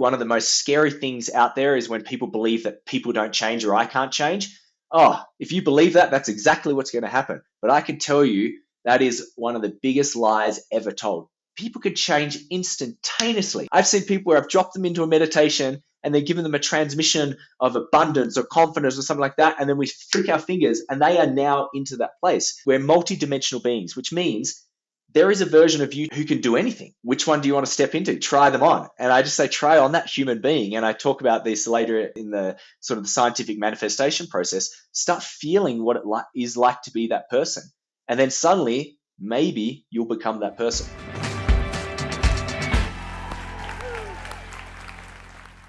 one of the most scary things out there is when people believe that people don't change or I can't change. Oh, if you believe that, that's exactly what's going to happen. But I can tell you that is one of the biggest lies ever told. People can change instantaneously. I've seen people where I've dropped them into a meditation and then given them a transmission of abundance or confidence or something like that, and then we flick our fingers and they are now into that place. We're multidimensional beings, which means there is a version of you who can do anything. Which one do you want to step into? Try them on. And I just say, try on that human being. And I talk about this later in the sort of the scientific manifestation process. Start feeling what it is like to be that person. And then suddenly, maybe you'll become that person.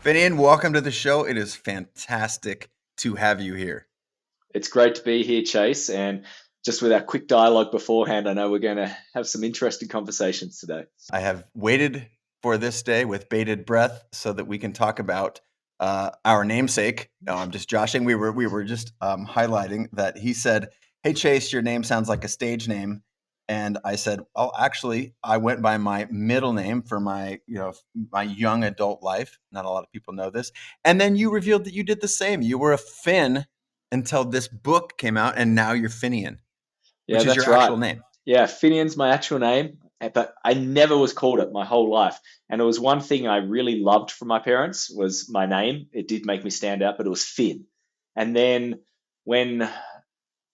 Finnian, welcome to the show. It is fantastic to have you here. It's great to be here, Chase. And just with our quick dialogue beforehand, I know we're going to have some interesting conversations today. I have waited for this day with bated breath so that we can talk about our namesake. No, I'm just joshing. We were just highlighting that he said, "Hey Chase, your name sounds like a stage name." And I said, "Well, actually, I went by my middle name for my young adult life. Not a lot of people know this." And then you revealed that you did the same. You were a Finn until this book came out, and now you're Finnian. Yeah, which is your actual name. Yeah, Finnian's my actual name, but I never was called it my whole life. And it was one thing I really loved from my parents was my name. It did make me stand out, but it was Finn. And then when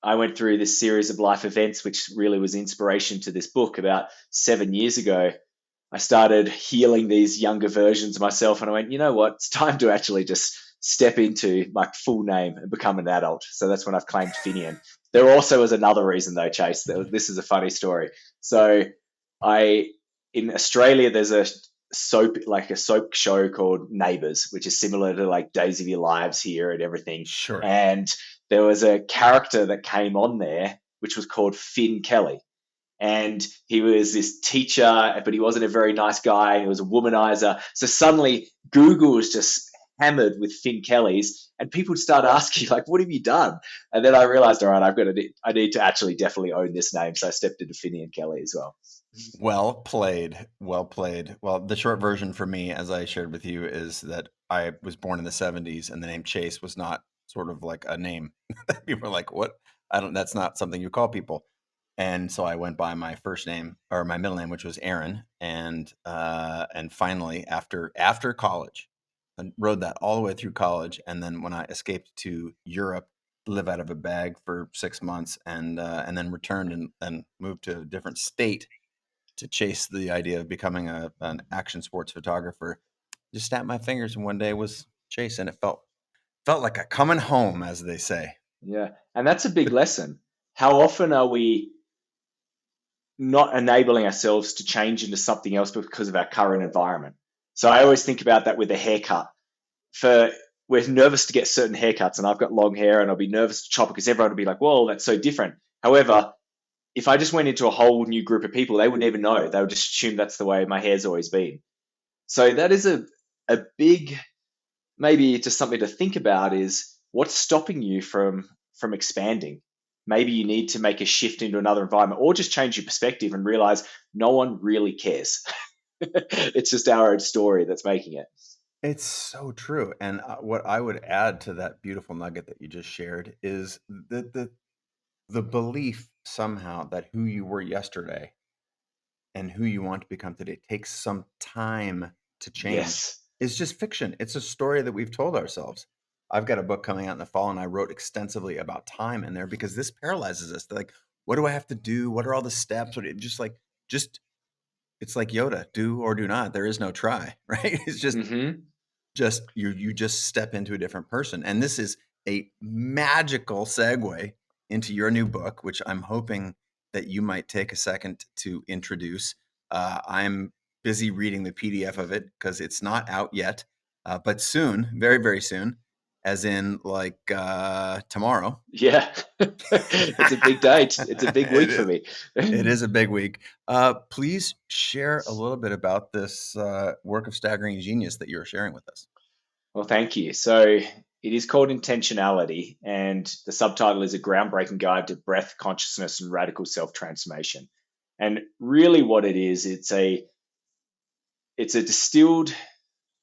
I went through this series of life events, which really was inspiration to this book about 7 years ago, I started healing these younger versions of myself. And I went, you know what? It's time to actually just step into my full name and become an adult. So that's when I've claimed Finnian. There also was another reason though, Chase. This is a funny story. So in Australia, there's a soap show called Neighbours, which is similar to like Days of Your Lives here and everything. Sure. And there was a character that came on there, which was called Finnian Kelly. And he was this teacher, but he wasn't a very nice guy. He was a womanizer. So suddenly Google was just hammered with Finnian Kellys, and people start asking, like, what have you done? And then I realized, all right, I need to actually definitely own this name. So I stepped into Finnian Kelly as well. Well played. Well played. Well, the short version for me, as I shared with you, is that I was born in the 70s and the name Chase was not sort of like a name. People are like, what? That's not something you call people. And so I went by my first name or my middle name, which was Aaron. And finally, after college, I rode that all the way through college. And then when I escaped to Europe, live out of a bag for 6 months and then returned and moved to a different state to chase the idea of becoming an action sports photographer, just snapped my fingers and one day was Chase, and it felt like a coming home, as they say. Yeah. And that's a big lesson. How often are we not enabling ourselves to change into something else because of our current environment? So I always think about that with a haircut. We're nervous to get certain haircuts, and I've got long hair and I'll be nervous to chop it because everyone will be like, whoa, that's so different. However, if I just went into a whole new group of people, they wouldn't even know. They would just assume that's the way my hair's always been. So that is a big, maybe just something to think about, is what's stopping you from expanding. Maybe you need to make a shift into another environment, or just change your perspective and realize no one really cares. It's just our own story that's making it. It's so true. And what I would add to that beautiful nugget that you just shared is the belief somehow that who you were yesterday and who you want to become today takes some time to change. Yes. It's just fiction. It's a story that we've told ourselves. I've got a book coming out in the fall, and I wrote extensively about time in there because this paralyzes us. They're like, what do I have to do? What are all the steps? It's like Yoda, do or do not. There is no try, right? It's just you just step into a different person. And this is a magical segue into your new book, which I'm hoping that you might take a second to introduce. I'm busy reading the PDF of it because it's not out yet, but soon, very, very soon, as in like tomorrow. Yeah, it's a big date. It's a big week for me. It is a big week. Please share a little bit about this work of staggering genius that you're sharing with us. Well, thank you. So it is called Intentionality, and the subtitle is A Groundbreaking Guide to Breath, Consciousness, and Radical Self-Transformation. And really what it is, it's a distilled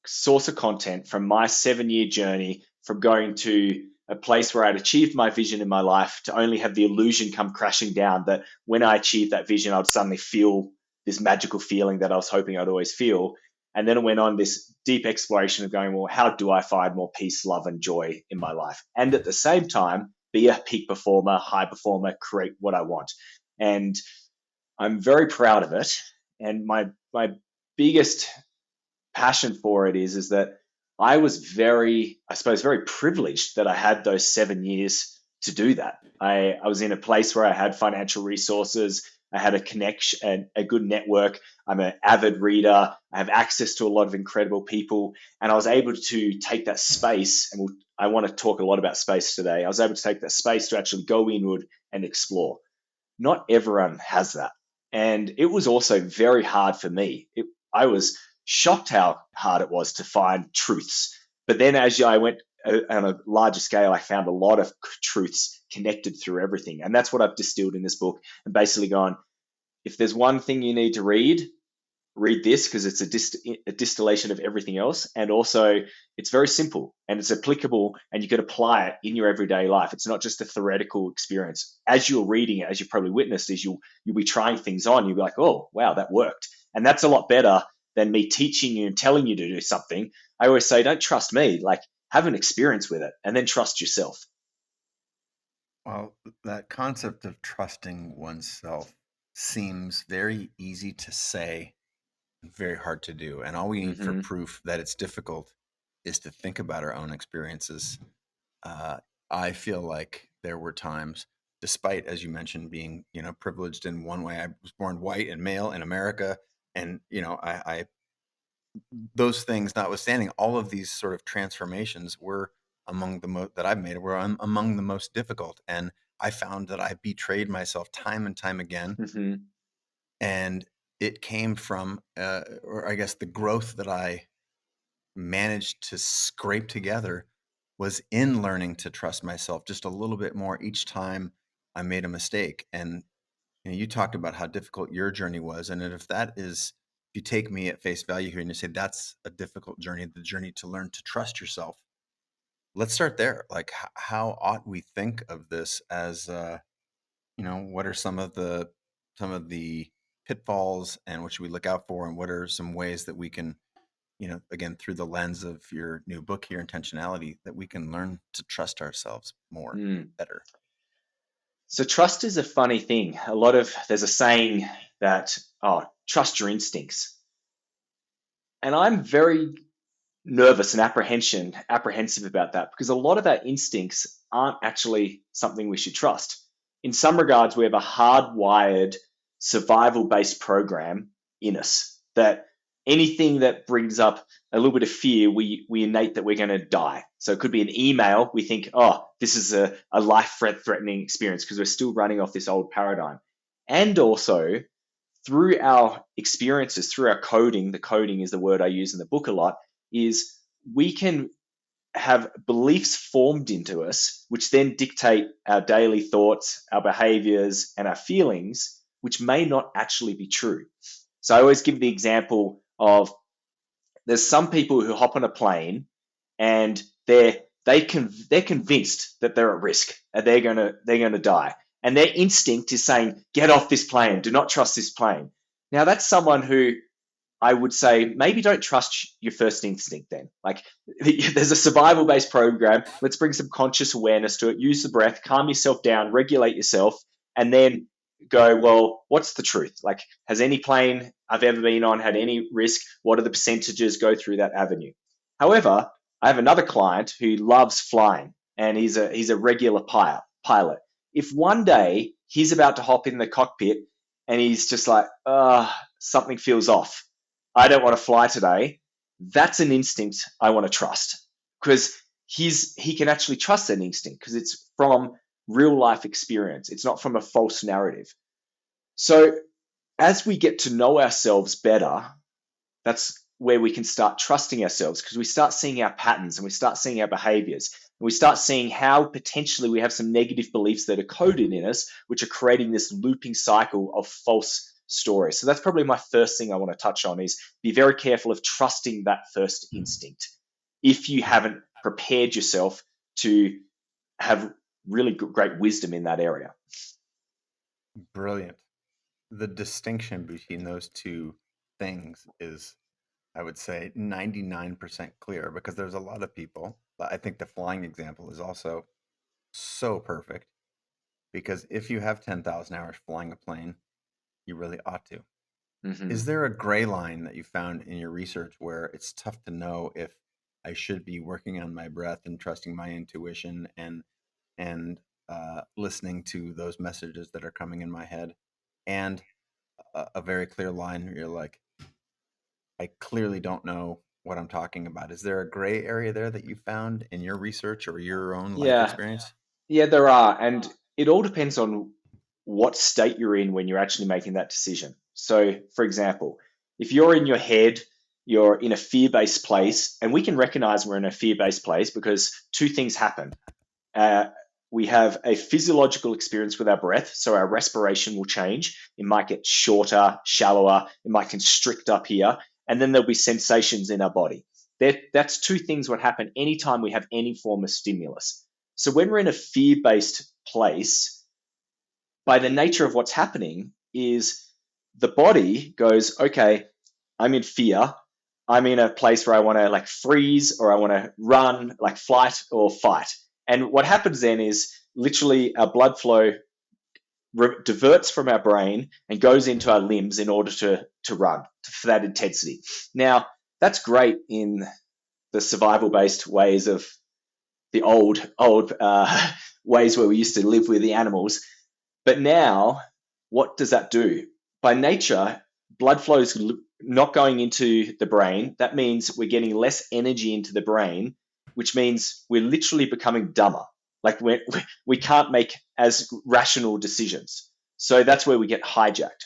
source of content from my 7-year journey from going to a place where I'd achieved my vision in my life to only have the illusion come crashing down that when I achieved that vision, I'd suddenly feel this magical feeling that I was hoping I'd always feel. And then it went on this deep exploration of going, well, how do I find more peace, love, and joy in my life? And at the same time, be a peak performer, high performer, create what I want. And I'm very proud of it. And my biggest passion for it is that I was very privileged that I had those 7 years to do that. I was in a place where I had financial resources, I had a connection, a good network. I'm an avid reader. I have access to a lot of incredible people, and I was able to take that space. And I want to talk a lot about space today. I was able to take that space to actually go inward and explore. Not everyone has that, and it was also very hard for me. I was shocked how hard it was to find truths. But then as I went on a larger scale, I found a lot of truths connected through everything. And that's what I've distilled in this book and basically gone, if there's one thing you need to read this because it's a distillation of everything else. And also it's very simple and it's applicable and you can apply it in your everyday life. It's not just a theoretical experience. As you're reading it, as you've probably witnessed, is you'll be trying things on. You'll be like, oh, wow, that worked. And that's a lot better than me teaching you and telling you to do something. I always say, don't trust me, like have an experience with it and then trust yourself. Well, that concept of trusting oneself seems very easy to say, very hard to do. And all we need for proof that it's difficult is to think about our own experiences. I feel like there were times, despite, as you mentioned, being, privileged in one way. I was born white and male in America. And, I those things notwithstanding, all of these sort of transformations were among the that I've made were among the most difficult. And I found that I betrayed myself time and time again. And it came from, or I guess the growth that I managed to scrape together was in learning to trust myself just a little bit more each time I made a mistake. And you talked about how difficult your journey was. And if you take me at face value here and you say that's a difficult journey, the journey to learn to trust yourself, let's start there. Like, how ought we think of this as, what are some of the pitfalls and what should we look out for? And what are some ways that we can, again, through the lens of your new book here, Intentionality, that we can learn to trust ourselves more, better? So trust is a funny thing. There's a saying that, trust your instincts. And I'm very nervous and apprehensive about that because a lot of our instincts aren't actually something we should trust. In some regards, we have a hardwired survival-based program in us that anything that brings up a little bit of fear, we innate that we're going to die. So it could be an email. We think, this is a life-threatening experience because we're still running off this old paradigm. And also, through our experiences, through our coding, the coding is the word I use in the book a lot, is we can have beliefs formed into us, which then dictate our daily thoughts, our behaviors, and our feelings, which may not actually be true. So I always give the example of there's some people who hop on a plane and they're convinced that they're at risk and they're gonna die. And their instinct is saying, get off this plane, do not trust this plane. Now that's someone who I would say maybe don't trust your first instinct then. Like there's a survival-based program. Let's bring some conscious awareness to it. Use the breath, calm yourself down, regulate yourself, and then go, well, what's the truth? Like, has any plane I've ever been on had any risk? What are the percentages? Go through that avenue. However, I have another client who loves flying and he's a regular pilot. If one day he's about to hop in the cockpit and he's just like, something feels off, I don't want to fly today, that's an instinct I want to trust because he can actually trust that instinct because it's from real life experience. It's not from a false narrative. So as we get to know ourselves better, that's where we can start trusting ourselves because we start seeing our patterns and we start seeing our behaviors and we start seeing how potentially we have some negative beliefs that are coded in us, which are creating this looping cycle of false story. So that's probably my first thing I want to touch on is be very careful of trusting that first instinct if you haven't prepared yourself to have really great wisdom in that area. Brilliant. The distinction between those two things is, I would say, 99% clear, because there's a lot of people. I think the flying example is also so perfect, because if you have 10,000 hours flying a plane, you really ought to. Mm-hmm. Is there a gray line that you found in your research where it's tough to know if I should be working on my breath and trusting my intuition and listening to those messages that are coming in my head, and a very clear line where you're like, I clearly don't know what I'm talking about? Is there a gray area there that you found in your research or your own life Yeah, experience? yeah, there are. And it all depends on what state you're in when you're actually making that decision. So, for example, if you're in your head, you're in a fear based place, and we can recognize we're in a fear based place because two things happen. Uh, we have a physiological experience with our breath, so our respiration will change. It might get shorter, shallower, it might constrict up here, and then there'll be sensations in our body. That's two things what happen anytime we have any form of stimulus. So when we're in a fear based place, by the nature of what's happening, is the body goes, okay, I'm in fear. I'm in a place where I want to like freeze or I want to run, like flight or fight. And what happens then is literally our blood flow diverts from our brain and goes into our limbs in order to run for that intensity. Now, that's great in the survival based ways of the old ways where we used to live with the animals. But now, what does that do? By nature, blood flow is not going into the brain. That means we're getting less energy into the brain, which means we're literally becoming dumber. Like we can't make as rational decisions. So that's where we get hijacked.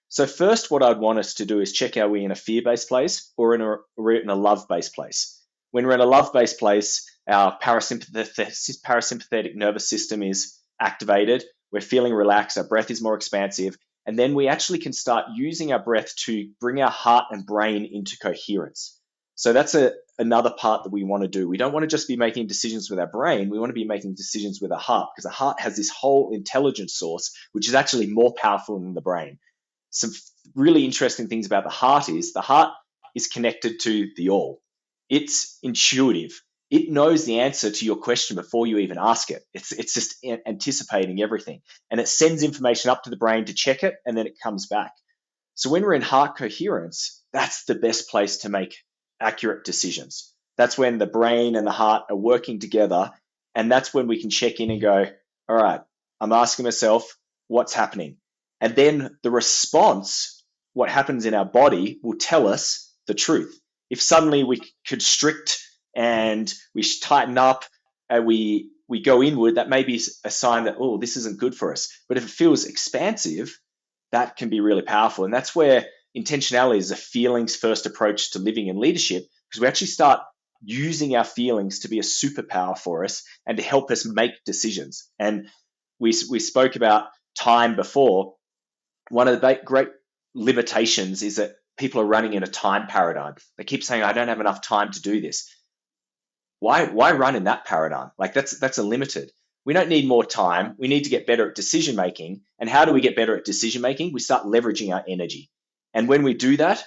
So first, what I'd want us to do is check, are we in a fear-based place or we're in a love-based place? When we're in a love-based place, our parasympathetic nervous system is activated. We're feeling relaxed. Our breath is more expansive. And then we actually can start using our breath to bring our heart and brain into coherence. So that's another part that we want to do. We don't want to just be making decisions with our brain. We want to be making decisions with our heart, because the heart has this whole intelligence source, which is actually more powerful than the brain. Some really interesting things about the heart is connected to the all. It's intuitive. It knows the answer to your question before you even ask it. It's just anticipating everything. And it sends information up to the brain to check it, and then it comes back. So when we're in heart coherence, that's the best place to make accurate decisions. That's when the brain and the heart are working together. And that's when we can check in and go, all right, I'm asking myself, what's happening? And then the response, what happens in our body, will tell us the truth. If suddenly we constrict and we tighten up and we go inward, that may be a sign that, oh, this isn't good for us. But if it feels expansive, that can be really powerful. And that's where intentionality is a feelings first approach to living and leadership, because we actually start using our feelings to be a superpower for us and to help us make decisions. And we spoke about time before. One of the great limitations is that people are running in a time paradigm. They keep saying, I don't have enough time to do this. Why run in that paradigm? Like that's a limited. We don't need more time. We need to get better at decision making. And how do we get better at decision making? We start leveraging our energy. And when we do that,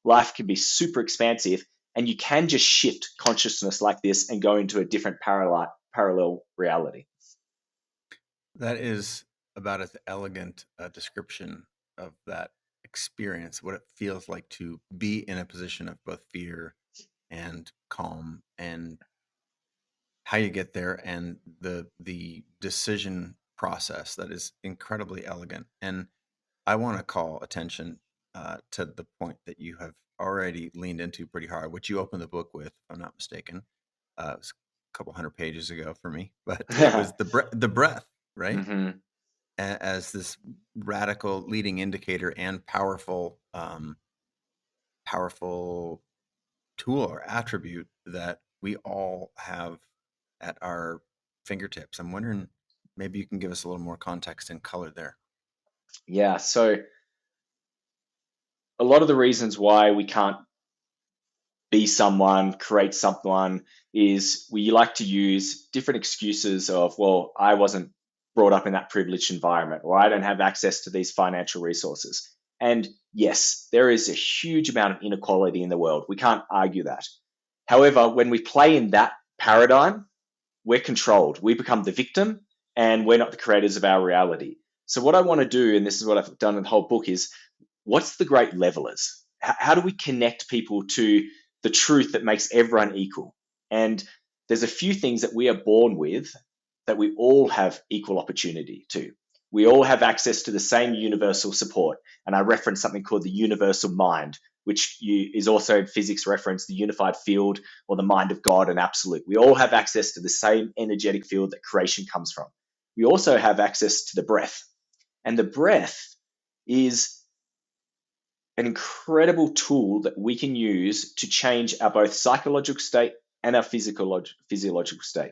life can be super expansive, and you can just shift consciousness like this and go into a different parallel reality. That is about as elegant a description of that experience, what it feels like to be in a position of both fear and calm, and how you get there, and the decision process that is incredibly elegant. And I want to call attention to the point that you have already leaned into pretty hard, which you opened the book with, if I'm not mistaken. It was a couple hundred pages ago for me, but it was the breath, right? Mm-hmm. As this radical leading indicator and powerful tool or attribute that we all have at our fingertips. I'm wondering, maybe you can give us a little more context and color there. Yeah. So a lot of the reasons why we can't be someone, create someone, is we like to use different excuses of, well, I wasn't brought up in that privileged environment, or I don't have access to these financial resources. And yes, there is a huge amount of inequality in the world. We can't argue that. However, when we play in that paradigm, we're controlled. We become the victim and we're not the creators of our reality. So, what I want to do, and this is what I've done in the whole book, is what's the great levelers? How do we connect people to the truth that makes everyone equal? And there's a few things that we are born with that we all have equal opportunity to. We all have access to the same universal support. And I reference something called the universal mind, which is also in physics referenced the unified field or the mind of God and absolute. We all have access to the same energetic field that creation comes from. We also have access to the breath. And the breath is an incredible tool that we can use to change our both psychological state and our physiological state.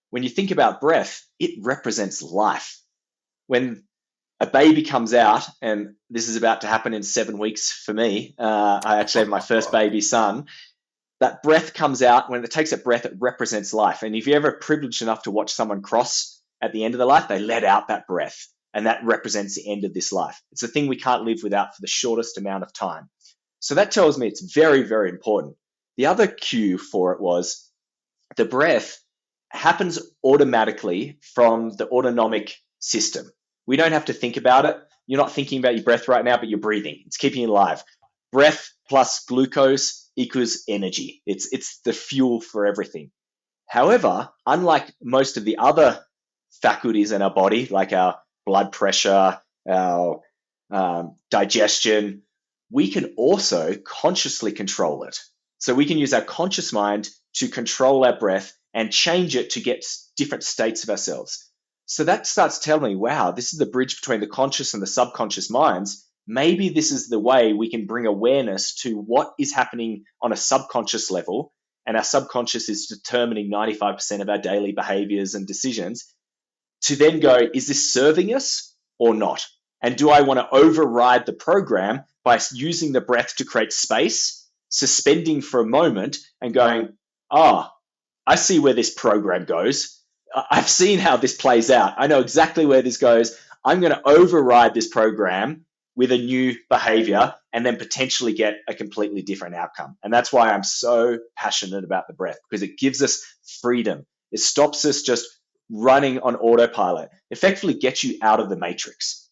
When you think about breath, it represents life. When a baby comes out, and this is about to happen in 7 weeks for me, I actually have my first baby son. That breath comes out. When it takes that breath, it represents life. And if you're ever privileged enough to watch someone cross at the end of their life, they let out that breath. And that represents the end of this life. It's a thing we can't live without for the shortest amount of time. So that tells me it's very, very important. The other cue for it was the breath happens automatically from the autonomic system. We don't have to think about it. You're not thinking about your breath right now, but you're breathing. It's keeping you alive. Breath plus glucose equals energy. It's the fuel for everything. However, unlike most of the other faculties in our body, like our blood pressure, our digestion, we can also consciously control it. So we can use our conscious mind to control our breath and change it to get different states of ourselves. So that starts telling me, wow, this is the bridge between the conscious and the subconscious minds. Maybe this is the way we can bring awareness to what is happening on a subconscious level. And our subconscious is determining 95% of our daily behaviors and decisions, to then go, is this serving us or not? And do I want to override the program by using the breath to create space, suspending for a moment and going, I see where this program goes. I've seen how this plays out. I know exactly where this goes. I'm going to override this program with a new behavior and then potentially get a completely different outcome. And that's why I'm so passionate about the breath, because it gives us freedom. It stops us just running on autopilot, effectively gets you out of the matrix.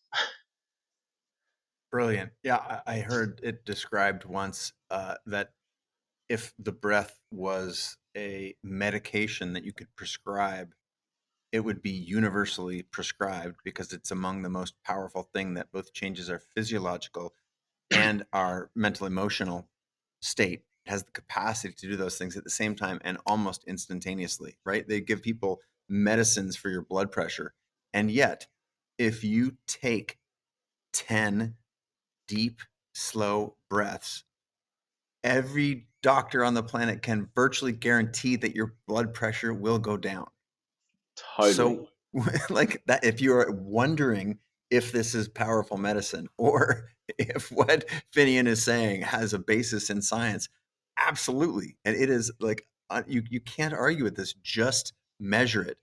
Brilliant. Yeah, I heard it described once that if the breath was a medication that you could prescribe, it would be universally prescribed because it's among the most powerful thing that both changes our physiological and our mental emotional state. It has the capacity to do those things at the same time and almost instantaneously, right? They give people medicines for your blood pressure. And yet, if you take 10 deep, slow breaths, every doctor on the planet can virtually guarantee that your blood pressure will go down. Totally. So, like that, if you're wondering if this is powerful medicine or if what Finnian is saying has a basis in science, absolutely. And it is like, you can't argue with this. Just measure it.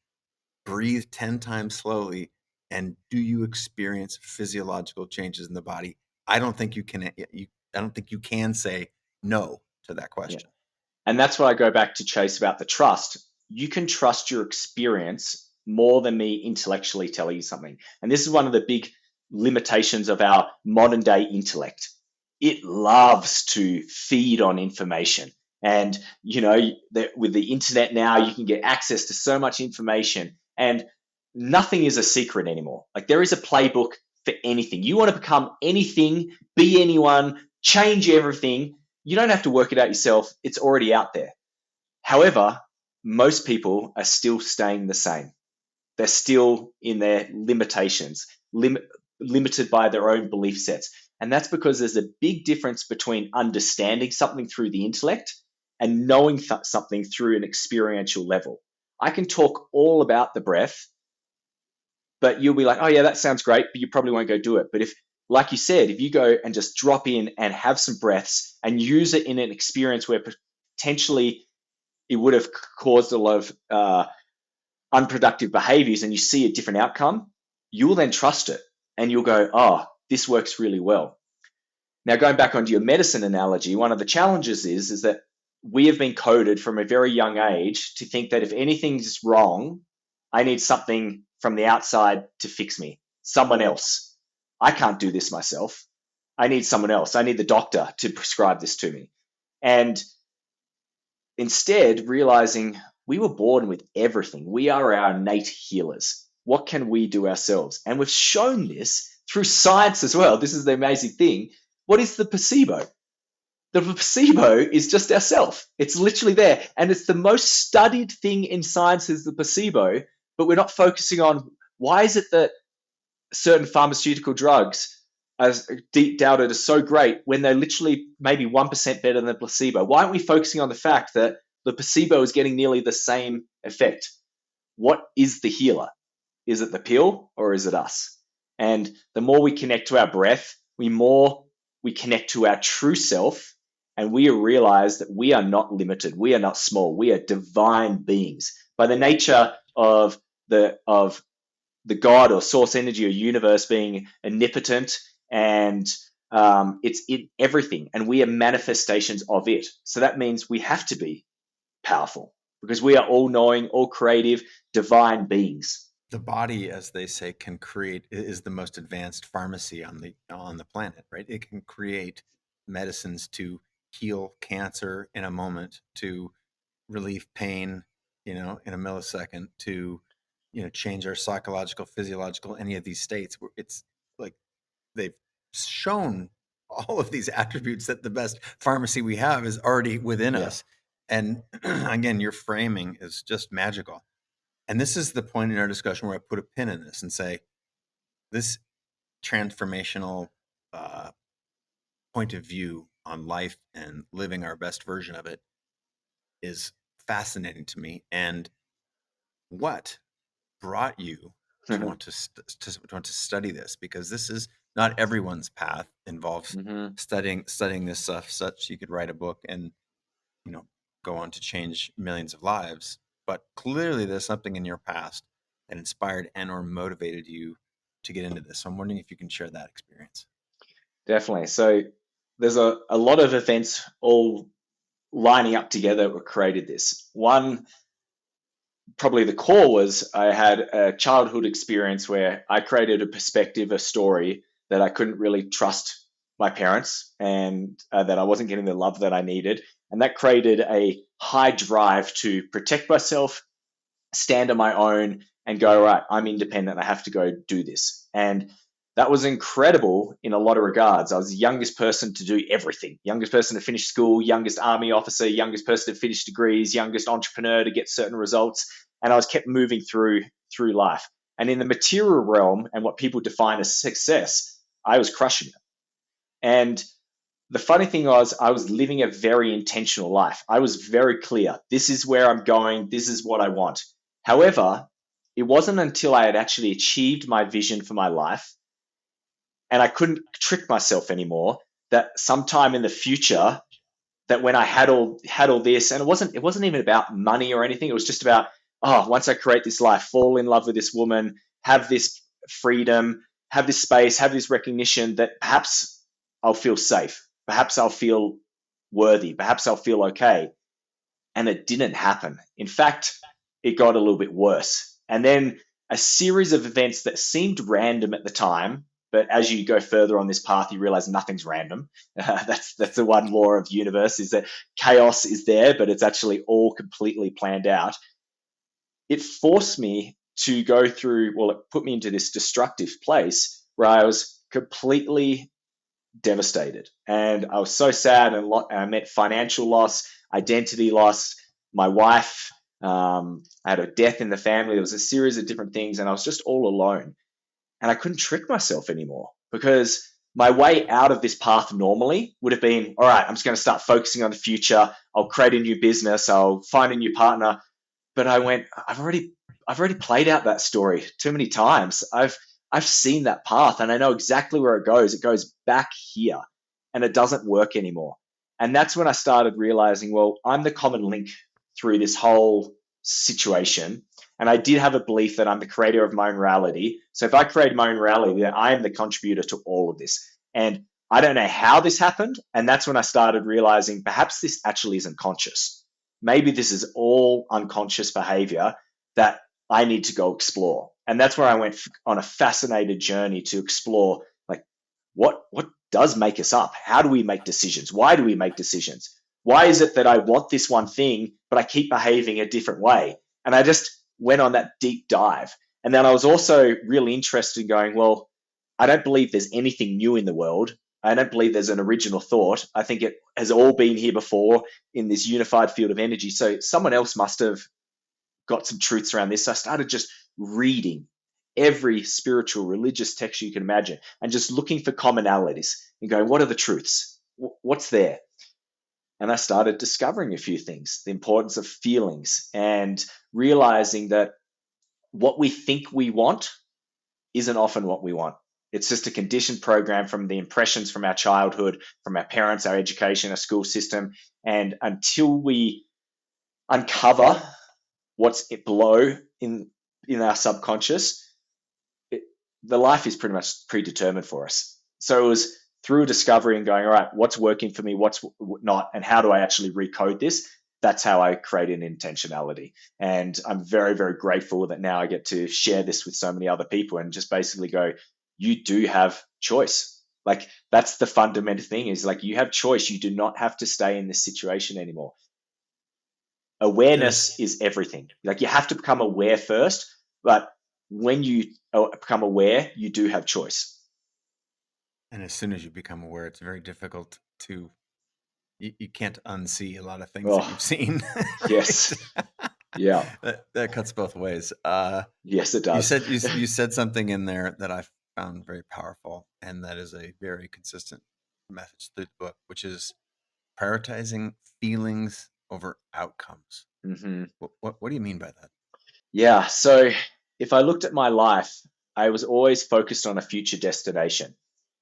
Breathe 10 times slowly. And do you experience physiological changes in the body? I don't think you can. I don't think you can say no to that question. Yeah. And that's why I go back to Chase about the trust. You can trust your experience more than me intellectually telling you something. And this is one of the big limitations of our modern day intellect. It loves to feed on information. And, with the internet now, you can get access to so much information, and nothing is a secret anymore. Like, there is a playbook for anything. You want to become anything, be anyone, change everything. You don't have to work it out yourself. It's already out there. However, most people are still staying the same. They're still in their limitations, limited by their own belief sets. And that's because there's a big difference between understanding something through the intellect and knowing something through an experiential level. I can talk all about the breath, but you'll be like, oh yeah, that sounds great, but you probably won't go do it. But if like you said, if you go and just drop in and have some breaths and use it in an experience where potentially it would have caused a lot of unproductive behaviors and you see a different outcome, you will then trust it and you'll go, oh, this works really well. Now, going back onto your medicine analogy, one of the challenges is that we have been coded from a very young age to think that if anything's wrong, I need something from the outside to fix me, someone else. I can't do this myself. I need someone else. I need the doctor to prescribe this to me. And instead, realizing we were born with everything. We are our innate healers. What can we do ourselves? And we've shown this through science as well. This is the amazing thing. What is the placebo? The placebo is just ourself. It's literally there. And it's the most studied thing in science is the placebo, but we're not focusing on why is it that certain pharmaceutical drugs as deep doubted are so great when they're literally maybe 1% better than placebo? Why aren't we focusing on the fact that the placebo is getting nearly the same effect? What is the healer? Is it the pill or is it us? And the more we connect to our breath, the more we connect to our true self, and we realize that we are not limited. We are not small. We are divine beings. By the nature of the God or source energy or universe being omnipotent, and it's in everything, and we are manifestations of it. So that means we have to be powerful because we are all knowing, all creative, divine beings. The body, as they say, is the most advanced pharmacy on the planet, right? It can create medicines to heal cancer in a moment, to relieve pain, in a millisecond, to change our psychological, physiological, any of these states. It's like they've shown all of these attributes that the best pharmacy we have is already within us. And again, your framing is just magical. And this is the point in our discussion where I put a pin in this and say, this transformational point of view on life and living our best version of it is fascinating to me. And what brought you to want to study this? Because this is not everyone's path. Involves studying this stuff such you could write a book and go on to change millions of lives. But clearly there's something in your past that inspired and or motivated you to get into this. So I'm wondering if you can share that experience. Definitely. So there's a lot of events all lining up together that created this. One, probably the core, was I had a childhood experience where I created a perspective, a story that I couldn't really trust my parents, and that I wasn't getting the love that I needed. And that created a high drive to protect myself, stand on my own, and go, right, I'm independent. I have to go do this. And that was incredible in a lot of regards. I was the youngest person to do everything. Youngest person to finish school, youngest army officer, youngest person to finish degrees, youngest entrepreneur to get certain results. And I was kept moving through life. And in the material realm and what people define as success, I was crushing it. And the funny thing was, I was living a very intentional life. I was very clear. This is where I'm going. This is what I want. However, it wasn't until I had actually achieved my vision for my life and I couldn't trick myself anymore that sometime in the future, that when I had all this, and it wasn't even about money or anything. It was just about, once I create this life, fall in love with this woman, have this freedom, have this space, have this recognition, that perhaps I'll feel safe. Perhaps I'll feel worthy. Perhaps I'll feel okay. And it didn't happen. In fact, it got a little bit worse. And then a series of events that seemed random at the time, but as you go further on this path, you realize nothing's random. That's the one law of the universe, is that chaos is there, but it's actually all completely planned out. It forced me to go through, it put me into this destructive place where I was completely devastated. And I was so sad, and I met financial loss, identity loss, my wife, I had a death in the family. There was a series of different things, and I was just all alone. And I couldn't trick myself anymore, because my way out of this path normally would have been, all right, I'm just going to start focusing on the future. I'll create a new business. I'll find a new partner. But I went, I've already played out that story too many times. I've I've seen that path and I know exactly where it goes. It goes back here and it doesn't work anymore. And that's when I started realizing, well, I'm the common link through this whole situation. And I did have a belief that I'm the creator of my own reality. So if I create my own reality, then I am the contributor to all of this. And I don't know how this happened. And that's when I started realizing perhaps this actually isn't conscious. Maybe this is all unconscious behavior that I need to go explore. And that's where I went on a fascinated journey to explore, like, what does make us up? How do we make decisions? Why do we make decisions? Why is it that I want this one thing, but I keep behaving a different way? And I just went on that deep dive. And then I was also really interested in going, well, I don't believe there's anything new in the world. I don't believe there's an original thought. I think it has all been here before in this unified field of energy. So someone else must have got some truths around this. So I started just reading every spiritual, religious text you can imagine and just looking for commonalities and going, what are the truths? What's there? And I started discovering a few things, the importance of feelings and realizing that what we think we want isn't often what we want. It's just a conditioned program from the impressions from our childhood, from our parents, our education, our school system. And until we uncover what's below in our subconscious, the life is pretty much predetermined for us. So it was through discovery and going, all right, what's working for me, what's not, and how do I actually recode this? That's how I created intentionality. And I'm very, very grateful that now I get to share this with so many other people and just basically go, you do have choice. Like, that's the fundamental thing, is like, you have choice. You do not have to stay in this situation anymore. Awareness is everything. Like, you have to become aware first, but when you become aware, you do have choice. And as soon as you become aware, it's very difficult to, you can't unsee a lot of things that you've seen. Yes. Yeah. That cuts both ways. Yes, it does. You said something in there that I found very powerful, and that is a very consistent message through the book, which is prioritizing feelings over outcomes. Mm-hmm. What do you mean by that? Yeah. So if I looked at my life, I was always focused on a future destination.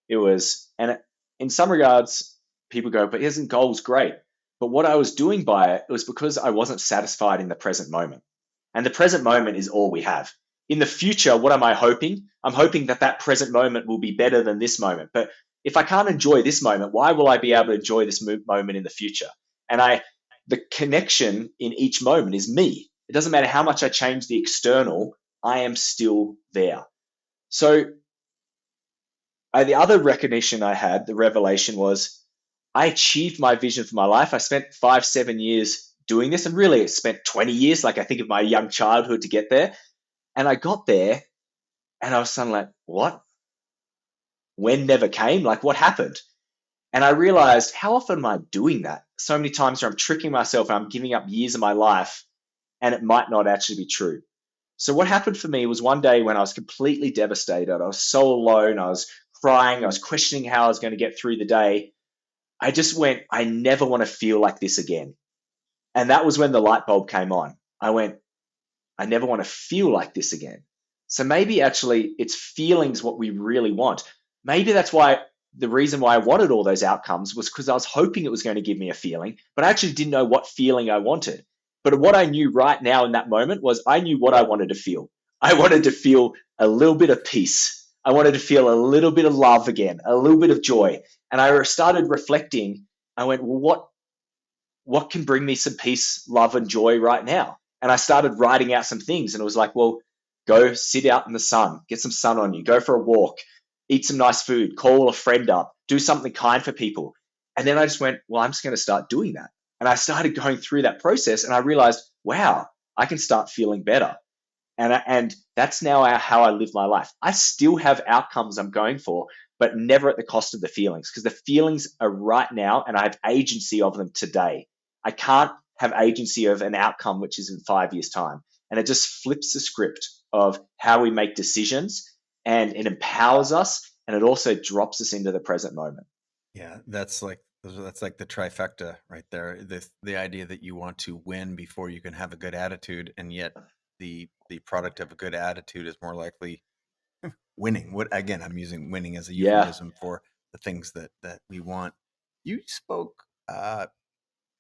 It was, and in some regards, people go, but isn't goals great? But what I was doing by it was because I wasn't satisfied in the present moment. And the present moment is all we have. In the future, what am I hoping? I'm hoping that that present moment will be better than this moment. But if I can't enjoy this moment, why will I be able to enjoy this moment in the future? And the connection in each moment is me. It doesn't matter how much I change the external, I am still there. So the other recognition I had, the revelation was, I achieved my vision for my life. I spent 5-7 years doing this, and really spent 20 years, like I think of my young childhood, to get there. And I got there and I was suddenly like, what? When never came? Like, what happened? And I realized, how often am I doing that? So many times where I'm tricking myself and I'm giving up years of my life and it might not actually be true. So what happened for me was one day when I was completely devastated. I was so alone. I was crying. I was questioning how I was going to get through the day. I just went, I never want to feel like this again. And that was when the light bulb came on. I went, I never want to feel like this again. So maybe actually it's feelings what we really want. Maybe that's why the reason why I wanted all those outcomes was because I was hoping it was going to give me a feeling, but I actually didn't know what feeling I wanted. But what I knew right now in that moment was I knew what I wanted to feel. I wanted to feel a little bit of peace. I wanted to feel a little bit of love again, a little bit of joy. And I started reflecting. I went, well, what can bring me some peace, love, and joy right now? And I started writing out some things, and it was like, well, go sit out in the sun, get some sun on you, go for a walk, eat some nice food, call a friend up, do something kind for people. And then I just went, well, I'm just going to start doing that. And I started going through that process, and I realized, wow, I can start feeling better. And that's now how I live my life. I still have outcomes I'm going for, but never at the cost of the feelings, because the feelings are right now and I have agency of them today. I can't have agency of an outcome which is in 5 years' time. And it just flips the script of how we make decisions, and it empowers us, and it also drops us into the present moment. Yeah, that's like the trifecta right there. The idea that you want to win before you can have a good attitude, and yet the product of a good attitude is more likely winning. What again? I'm using winning as a Yeah. euphemism for the things that we want. You spoke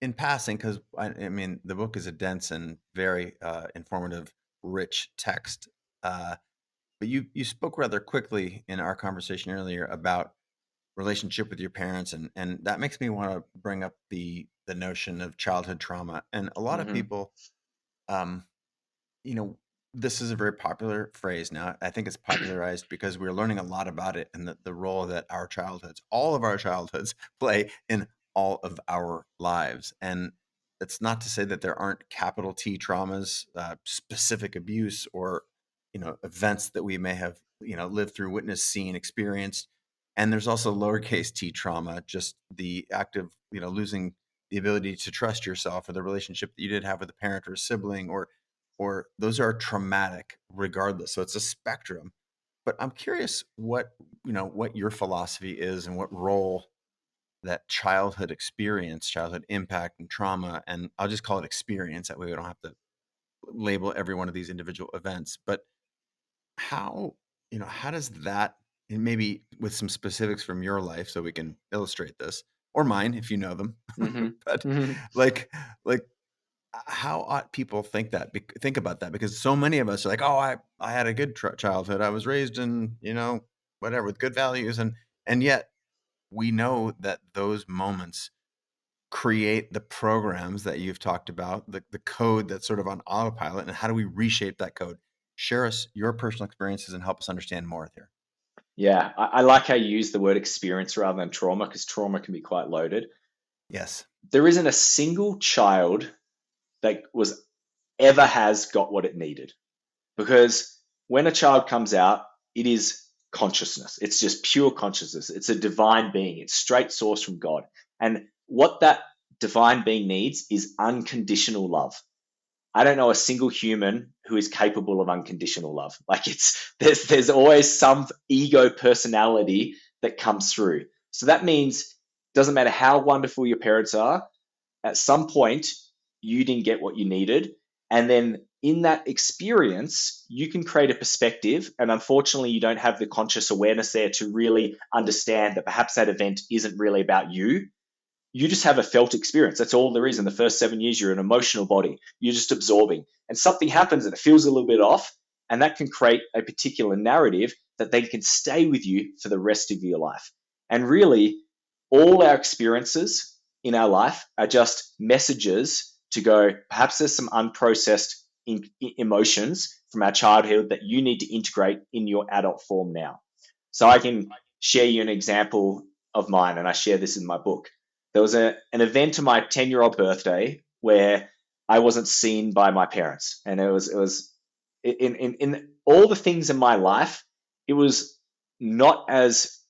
in passing because I mean the book is a dense and very informative, rich text. But you spoke rather quickly in our conversation earlier about relationship with your parents, and that makes me want to bring up the notion of childhood trauma. And a lot of Hmm. people, um, you know, this is a very popular phrase now. I think it's popularized because we're learning a lot about it and the role that our childhoods, all of our childhoods, play in all of our lives. And it's not to say that there aren't capital T traumas, specific abuse, or events that we may have lived through, witnessed, seen, experienced. And there's also lowercase t trauma, just the act of losing the ability to trust yourself, or the relationship that you did have with a parent or a sibling, or those are traumatic regardless. So it's a spectrum. But I'm curious what your philosophy is, and what role that childhood experience, childhood impact and trauma, and I'll just call it experience. That way we don't have to label every one of these individual events. But how, how does that, and maybe with some specifics from your life so we can illustrate this, or mine if you know them, Hmm. but Hmm. like, like how ought people think about that? Because so many of us are like, oh, I had a good childhood. I was raised in, whatever, with good values. And yet we know that those moments create the programs that you've talked about, the code that's sort of on autopilot. And how do we reshape that code? Share us your personal experiences and help us understand more here. Yeah. I like how you use the word experience rather than trauma, because trauma can be quite loaded. Yes. There isn't a single child that was ever has got what it needed, because when a child comes out, it is consciousness. It's just pure consciousness. It's a divine being. It's straight source from God. And what that divine being needs is unconditional love. I don't know a single human who is capable of unconditional love. Like, there's always some ego personality that comes through. So that means it doesn't matter how wonderful your parents are, at some point you didn't get what you needed, and then in that experience you can create a perspective, and unfortunately you don't have the conscious awareness there to really understand that perhaps that event isn't really about you. You just have a felt experience. That's all there is. In the first 7 years, you're an emotional body. You're just absorbing. And something happens and it feels a little bit off. And that can create a particular narrative that then can stay with you for the rest of your life. And really, all our experiences in our life are just messages to go, perhaps there's some unprocessed emotions from our childhood that you need to integrate in your adult form now. So I can share you an example of mine, and I share this in my book. There was an event on my 10-year-old birthday where I wasn't seen by my parents, and it was in all the things in my life, it was not as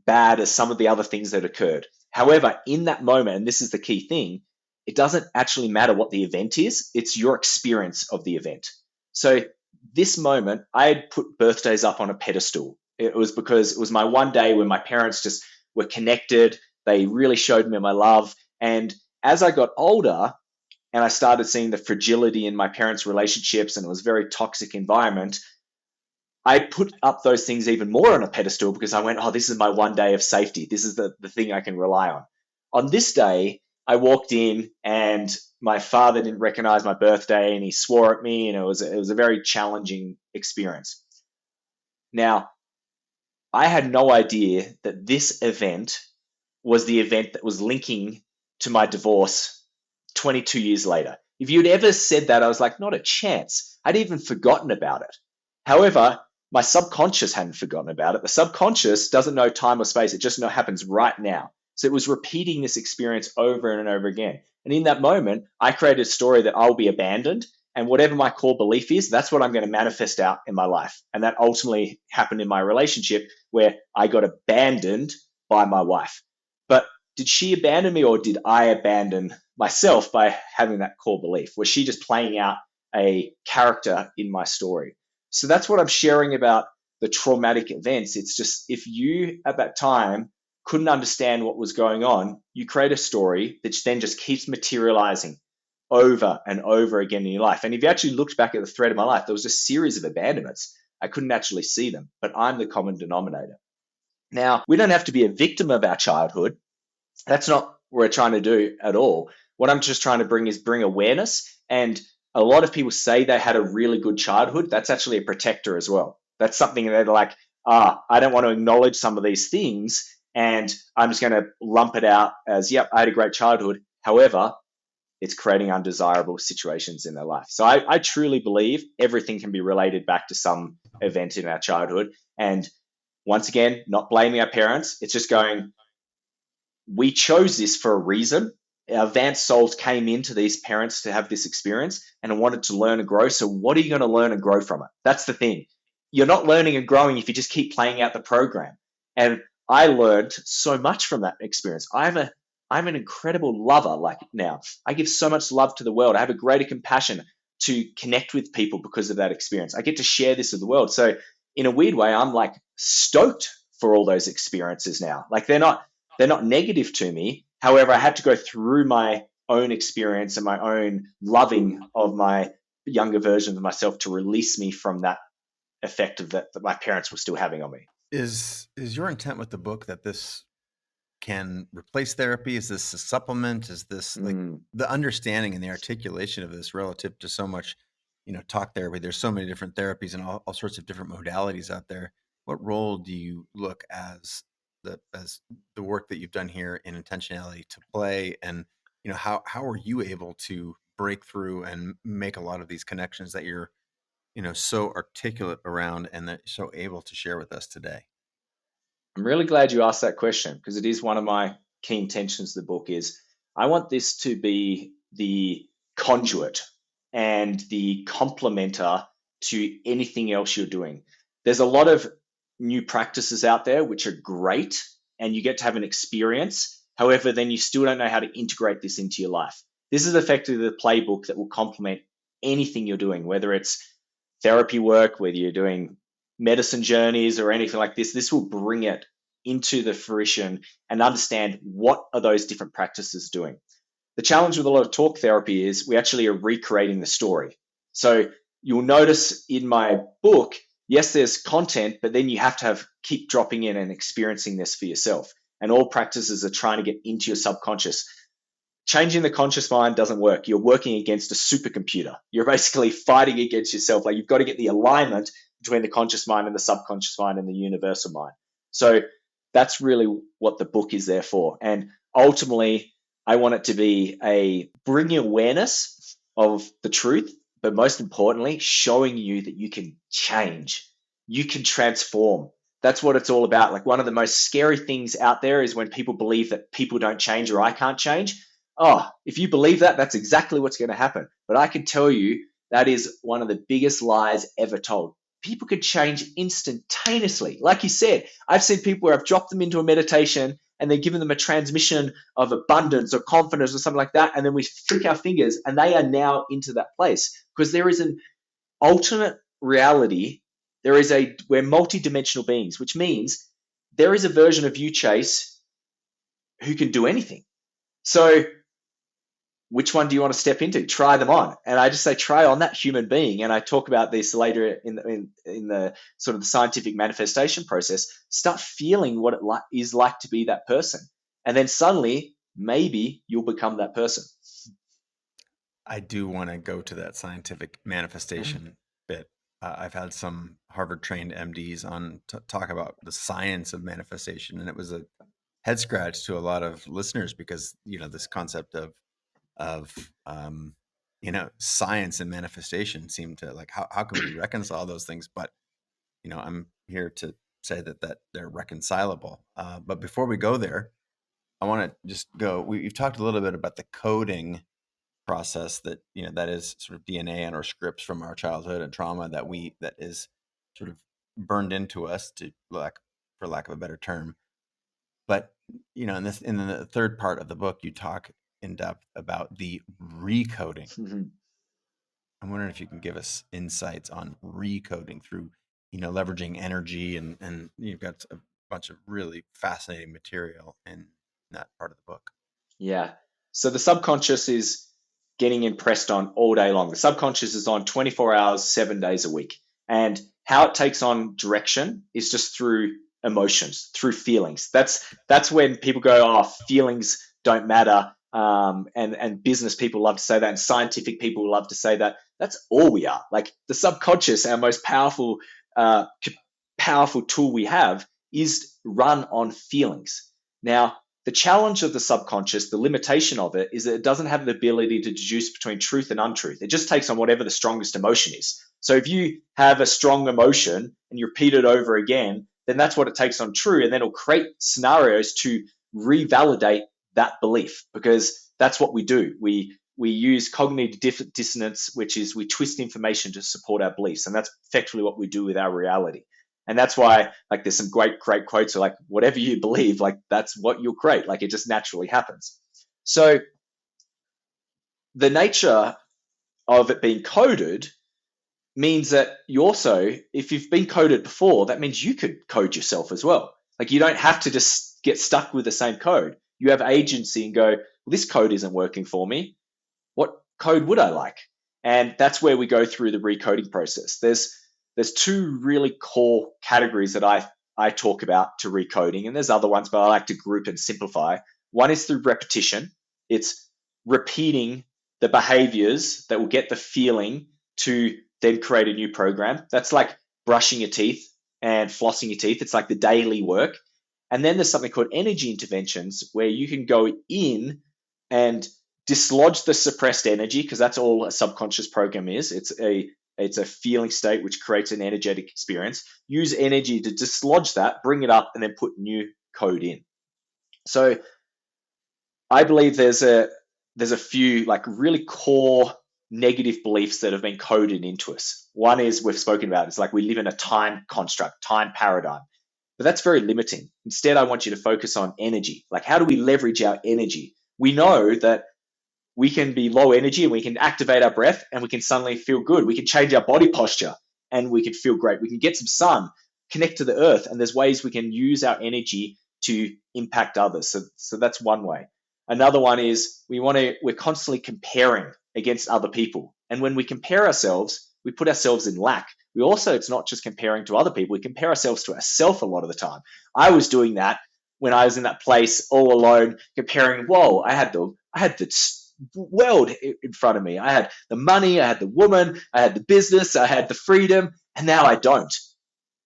bad as some of the other things that occurred. However, in that moment, and this is the key thing, it doesn't actually matter what the event is, it's your experience of the event. So, this moment, I had put birthdays up on a pedestal. It was because it was my one day when my parents just were connected. They really showed me my love. And as I got older and I started seeing the fragility in my parents' relationships, and it was a very toxic environment, I put up those things even more on a pedestal because I went, oh, this is my one day of safety. This is the thing I can rely on. On this day, I walked in and my father didn't recognize my birthday and he swore at me, and it was a very challenging experience. Now, I had no idea that this event was the event that was linking to my divorce 22 years later. If you'd ever said that, I was like, not a chance. I'd even forgotten about it. However, my subconscious hadn't forgotten about it. The subconscious doesn't know time or space. It just know happens right now. So it was repeating this experience over and over again. And in that moment, I created a story that I'll be abandoned. And whatever my core belief is, that's what I'm going to manifest out in my life. And that ultimately happened in my relationship where I got abandoned by my wife. But did she abandon me, or did I abandon myself by having that core belief? Was she just playing out a character in my story? So that's what I'm sharing about the traumatic events. It's just, if you at that time couldn't understand what was going on, you create a story that then just keeps materializing over and over again in your life. And if you actually looked back at the thread of my life, there was a series of abandonments. I couldn't actually see them, but I'm the common denominator. Now, we don't have to be a victim of our childhood. That's not what we're trying to do at all. What I'm just trying to bring is bring awareness. And a lot of people say they had a really good childhood. That's actually a protector as well. That's something they're like, I don't want to acknowledge some of these things. And I'm just going to lump it out as, yep, I had a great childhood. However, it's creating undesirable situations in their life. So I truly believe everything can be related back to some event in our childhood. And once again, not blaming our parents. It's just going, we chose this for a reason. Our advanced souls came into these parents to have this experience and wanted to learn and grow. So what are you going to learn and grow from it? That's the thing. You're not learning and growing if you just keep playing out the program. And I learned so much from that experience. I'm an incredible lover. Like now, I give so much love to the world. I have a greater compassion to connect with people because of that experience. I get to share this with the world. So in a weird way, I'm like stoked for all those experiences now. Like they're not negative to me. However, I had to go through my own experience and my own loving of my younger version of myself to release me from that effect of that my parents were still having on me. Is your intent with the book that this can replace therapy? Is this a supplement? Is this like the understanding and the articulation of this relative to so much, talk therapy? There's so many different therapies and all sorts of different modalities out there. What role do you look as the work that you've done here in intentionality to play? And, how are you able to break through and make a lot of these connections that you're, so articulate around and that you're so able to share with us today? I'm really glad you asked that question because it is one of my key intentions of the book is I want this to be the conduit and the complementer to anything else you're doing. There's a lot of new practices out there which are great and you get to have an experience. However, then you still don't know how to integrate this into your life. This is effectively the playbook that will complement anything you're doing, whether it's therapy work, whether you're doing medicine journeys or anything like this. This will bring it into the fruition and understand what are those different practices doing. The challenge with a lot of talk therapy is we actually are recreating the story. So you'll notice in my book, yes, there's content, but then you have to keep dropping in and experiencing this for yourself. And all practices are trying to get into your subconscious. Changing the conscious mind doesn't work. You're working against a supercomputer. You're basically fighting against yourself. Like you've got to get the alignment between the conscious mind and the subconscious mind and the universal mind. So that's really what the book is there for. And ultimately, I want it to be a bringing awareness of the truth, but most importantly, showing you that you can change, you can transform. That's what it's all about. Like one of the most scary things out there is when people believe that people don't change or I can't change. Oh, if you believe that, that's exactly what's going to happen. But I can tell you that is one of the biggest lies ever told. People could change instantaneously. Like you said, I've seen people where I've dropped them into a meditation and then given them a transmission of abundance or confidence or something like that. And then we flick our fingers and they are now into that place because there is an alternate reality. We're multidimensional beings, which means there is a version of you, Chase, who can do anything. So which one do you want to step into? Try them on. And I just say, try on that human being. And I talk about this later in the sort of the scientific manifestation process. Start feeling what it is like to be that person. And then suddenly, maybe you'll become that person. I do want to go to that scientific manifestation bit. I've had some Harvard trained MDs on talk about the science of manifestation. And it was a head scratch to a lot of listeners because, this concept of science and manifestation seem to like how can we reconcile those things? But I'm here to say that they're reconcilable. But before we go there, I want to just go. We've talked a little bit about the coding process that is sort of DNA and our scripts from our childhood and trauma that is sort of burned into us for lack of a better term. But in the third part of the book, you talk in depth about the recoding. Mm-hmm. I'm wondering if you can give us insights on recoding through, leveraging energy and you've got a bunch of really fascinating material in that part of the book. Yeah. So the subconscious is getting impressed on all day long. The subconscious is on 24 hours, 7 days a week. And how it takes on direction is just through emotions, through feelings. That's when people go, oh, feelings don't matter. And business people love to say that, and scientific people love to say that. That's all we are. Like the subconscious, our most uh, powerful tool we have, is run on feelings. Now, the challenge of the subconscious, the limitation of it, is that it doesn't have the ability to deduce between truth and untruth. It just takes on whatever the strongest emotion is. So if you have a strong emotion and you repeat it over again, then that's what it takes on true, and then it'll create scenarios to revalidate that belief, because that's what we do. We use cognitive dissonance, which is we twist information to support our beliefs, and that's effectively what we do with our reality. And that's why, like, there's some great quotes are like, whatever you believe, like, that's what you'll create. Like, it just naturally happens. So the nature of it being coded means that you also, if you've been coded before, that means you could code yourself as well. Like, you don't have to just get stuck with the same code. You have agency and go, well, this code isn't working for me. What code would I like? And that's where we go through the recoding process. There's two really core categories that I talk about to recoding, and there's other ones, but I like to group and simplify. One is through repetition. It's repeating the behaviors that will get the feeling to then create a new program. That's like brushing your teeth and flossing your teeth. It's like the daily work. And then there's something called energy interventions, where you can go in and dislodge the suppressed energy, because that's all a subconscious program is. It's a feeling state which creates an energetic experience. Use energy to dislodge that, bring it up, and then put new code in. So I believe there's a few like really core negative beliefs that have been coded into us. One is, we've spoken about, it's like we live in a time construct, time paradigm. But that's very limiting. Instead, I want you to focus on energy. Like, how do we leverage our energy? We know that we can be low energy and we can activate our breath and we can suddenly feel good. We can change our body posture and we can feel great. We can get some sun, connect to the earth, and there's ways we can use our energy to impact others. So that's one way. Another one is we're constantly comparing against other people. And when we compare ourselves, we put ourselves in lack. We also, it's not just comparing to other people, we compare ourselves to ourselves a lot of the time. I was doing that when I was in that place all alone, comparing, whoa, I had the world in front of me. I had the money, I had the woman, I had the business, I had the freedom, and now I don't.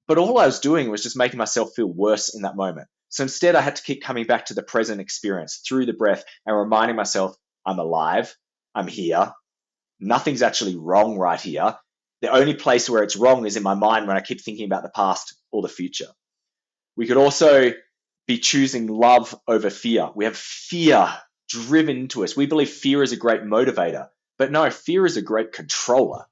But all I was doing was just making myself feel worse in that moment. So instead, I had to keep coming back to the present experience through the breath and reminding myself, I'm alive, I'm here, nothing's actually wrong right here. The only place where it's wrong is in my mind when I keep thinking about the past or the future. We could also be choosing love over fear. We have fear driven into us. We believe fear is a great motivator, but no, fear is a great controller.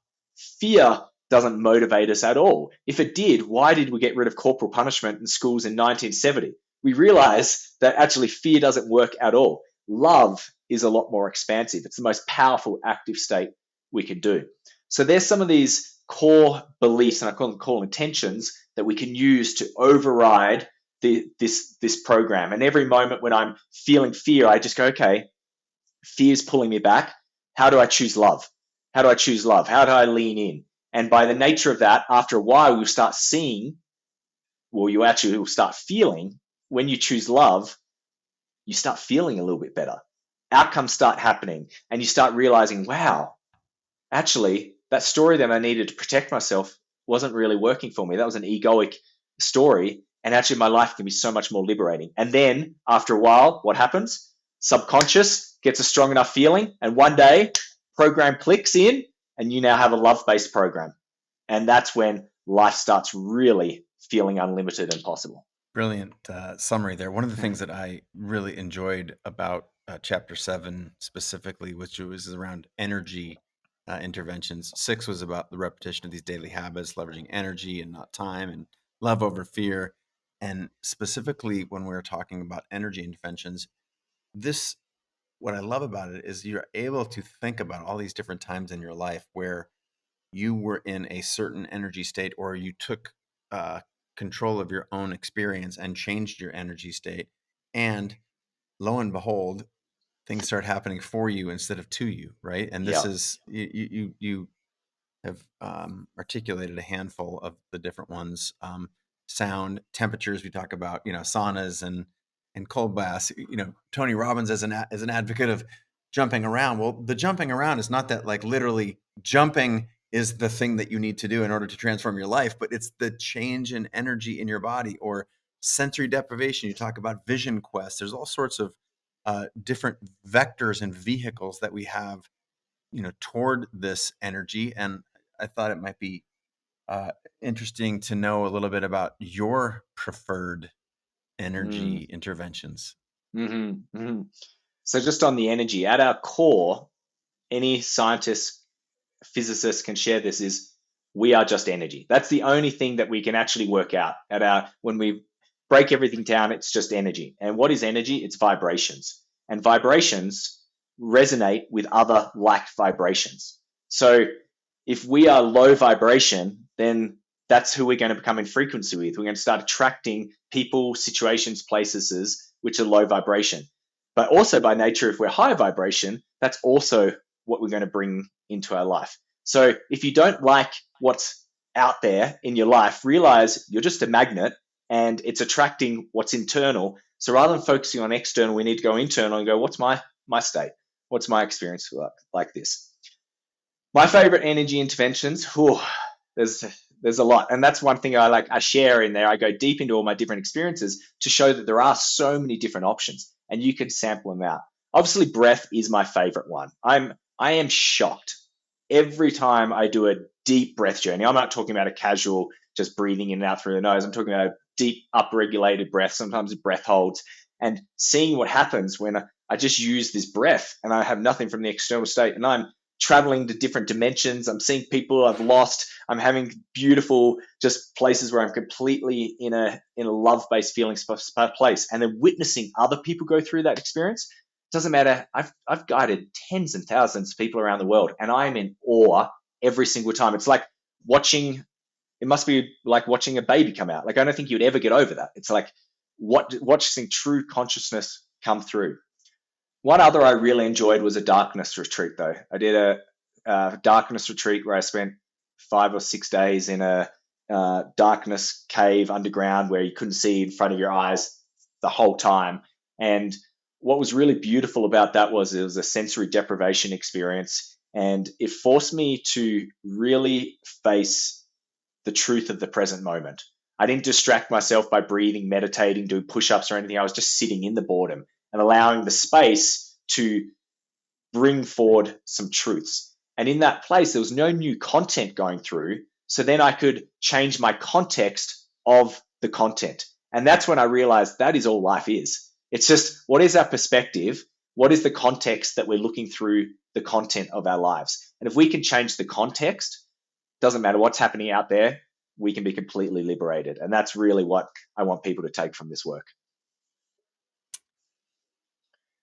Fear doesn't motivate us at all. If it did, why did we get rid of corporal punishment in schools in 1970? We realize that actually fear doesn't work at all. Love is a lot more expansive. It's the most powerful active state we can do. So there's some of these core beliefs, and I call them core intentions, that we can use to override this program. And every moment when I'm feeling fear, I just go, okay, fear's pulling me back. How do I choose love? How do I choose love? How do I lean in? And by the nature of that, after a while, you'll start seeing, well, you actually will start feeling, when you choose love, you start feeling a little bit better. Outcomes start happening, and you start realizing, wow, actually, that story that I needed to protect myself wasn't really working for me. That was an egoic story. And actually, my life can be so much more liberating. And then after a while, what happens? Subconscious gets a strong enough feeling. And one day, program clicks in, and you now have a love-based program. And that's when life starts really feeling unlimited and possible. Brilliant summary there. One of the things that I really enjoyed about chapter 7 specifically, which was around energy interventions. 6 was about the repetition of these daily habits, leveraging energy and not time, and love over fear. And specifically, when we were talking about energy interventions, what I love about it is you're able to think about all these different times in your life where you were in a certain energy state, or you took control of your own experience and changed your energy state. And lo and behold, things start happening for you instead of to you, right? And this Yeah. is you have articulated a handful of the different ones. Sound, temperatures. We talk about, saunas and cold baths. Tony Robbins as an advocate of jumping around. Well, the jumping around is not that like literally jumping is the thing that you need to do in order to transform your life, but it's the change in energy in your body. Or sensory deprivation. You talk about vision quest. There's all sorts of different vectors and vehicles that we have, toward this energy. And I thought it might be interesting to know a little bit about your preferred energy interventions. Mm-hmm. Mm-hmm. So just on the energy, at our core, any scientist, physicist can share this, is we are just energy. That's the only thing that we can actually work out when we break everything down. It's just energy. And what is energy? It's vibrations, and vibrations resonate with other like vibrations. So if we are low vibration, then that's who we're going to become in frequency with. We're going to start attracting people, situations, places which are low vibration. But also by nature, if we're high vibration, that's also what we're going to bring into our life. So if you don't like what's out there in your life, realize you're just a magnet and it's attracting what's internal. So rather than focusing on external, we need to go internal and go, what's my state? What's my experience like this? My favorite energy interventions, there's a lot. And that's one thing I share in there. I go deep into all my different experiences to show that there are so many different options and you can sample them out. Obviously, breath is my favorite one. I am shocked every time I do a deep breath journey. I'm not talking about a casual just breathing in and out through the nose. I'm talking about a deep upregulated breath, sometimes breath holds, and seeing what happens when I just use this breath and I have nothing from the external state and I'm traveling to different dimensions. I'm seeing people I've lost. I'm having beautiful just places where I'm completely in a love-based feeling place, and then witnessing other people go through that experience. Doesn't matter. I've guided tens and thousands of people around the world, and I am in awe every single time. It's like watching. It must be like watching a baby come out. Like I don't think you'd ever get over that. It's like watching true consciousness come through. One other I really enjoyed was a darkness retreat, though. I did a darkness retreat where I spent 5 or 6 days in a darkness cave underground where you couldn't see in front of your eyes the whole time. And what was really beautiful about that was it was a sensory deprivation experience, and it forced me to really face the truth of the present moment. I didn't distract myself by breathing, meditating, doing push-ups or anything. I was just sitting in the boredom and allowing the space to bring forward some truths. And in that place, there was no new content going through. So then I could change my context of the content. And that's when I realized that is all life is. It's just, what is our perspective? What is the context that we're looking through the content of our lives? And if we can change the context, doesn't matter what's happening out there, we can be completely liberated. And that's really what I want people to take from this work.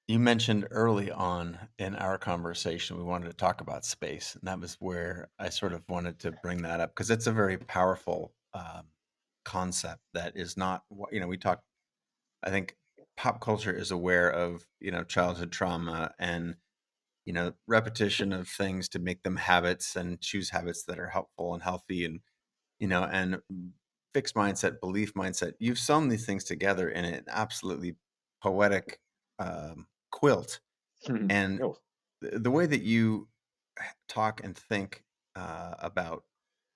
You mentioned early on in our conversation, we wanted to talk about space. And that was where I sort of wanted to bring that up because it's a very powerful concept that is not, we talk, I think pop culture is aware of, childhood trauma and, repetition of things to make them habits and choose habits that are helpful and healthy and, and fixed mindset, belief mindset. You've sewn these things together in an absolutely poetic quilt. And Oh. the way that you talk and think about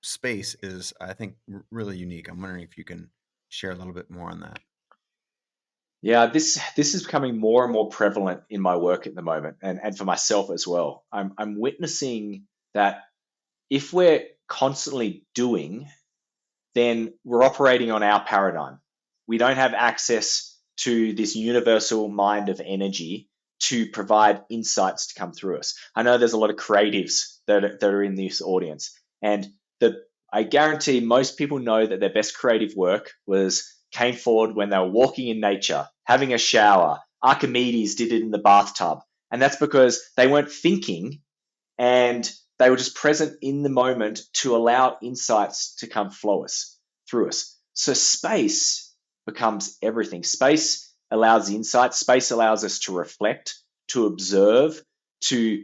space is, I think, really unique. I'm wondering if you can share a little bit more on that. Yeah, this is becoming more and more prevalent in my work at the moment, and for myself as well. I'm witnessing that if we're constantly doing, then we're operating on our paradigm. We don't have access to this universal mind of energy to provide insights to come through us. I know there's a lot of creatives that are in this audience, and I guarantee most people know that their best creative work came forward when they were walking in nature, having a shower. Archimedes did it in the bathtub, and that's because they weren't thinking and they were just present in the moment to allow insights to come through us. So space becomes everything. Space allows insight. Space allows us to reflect, to observe, to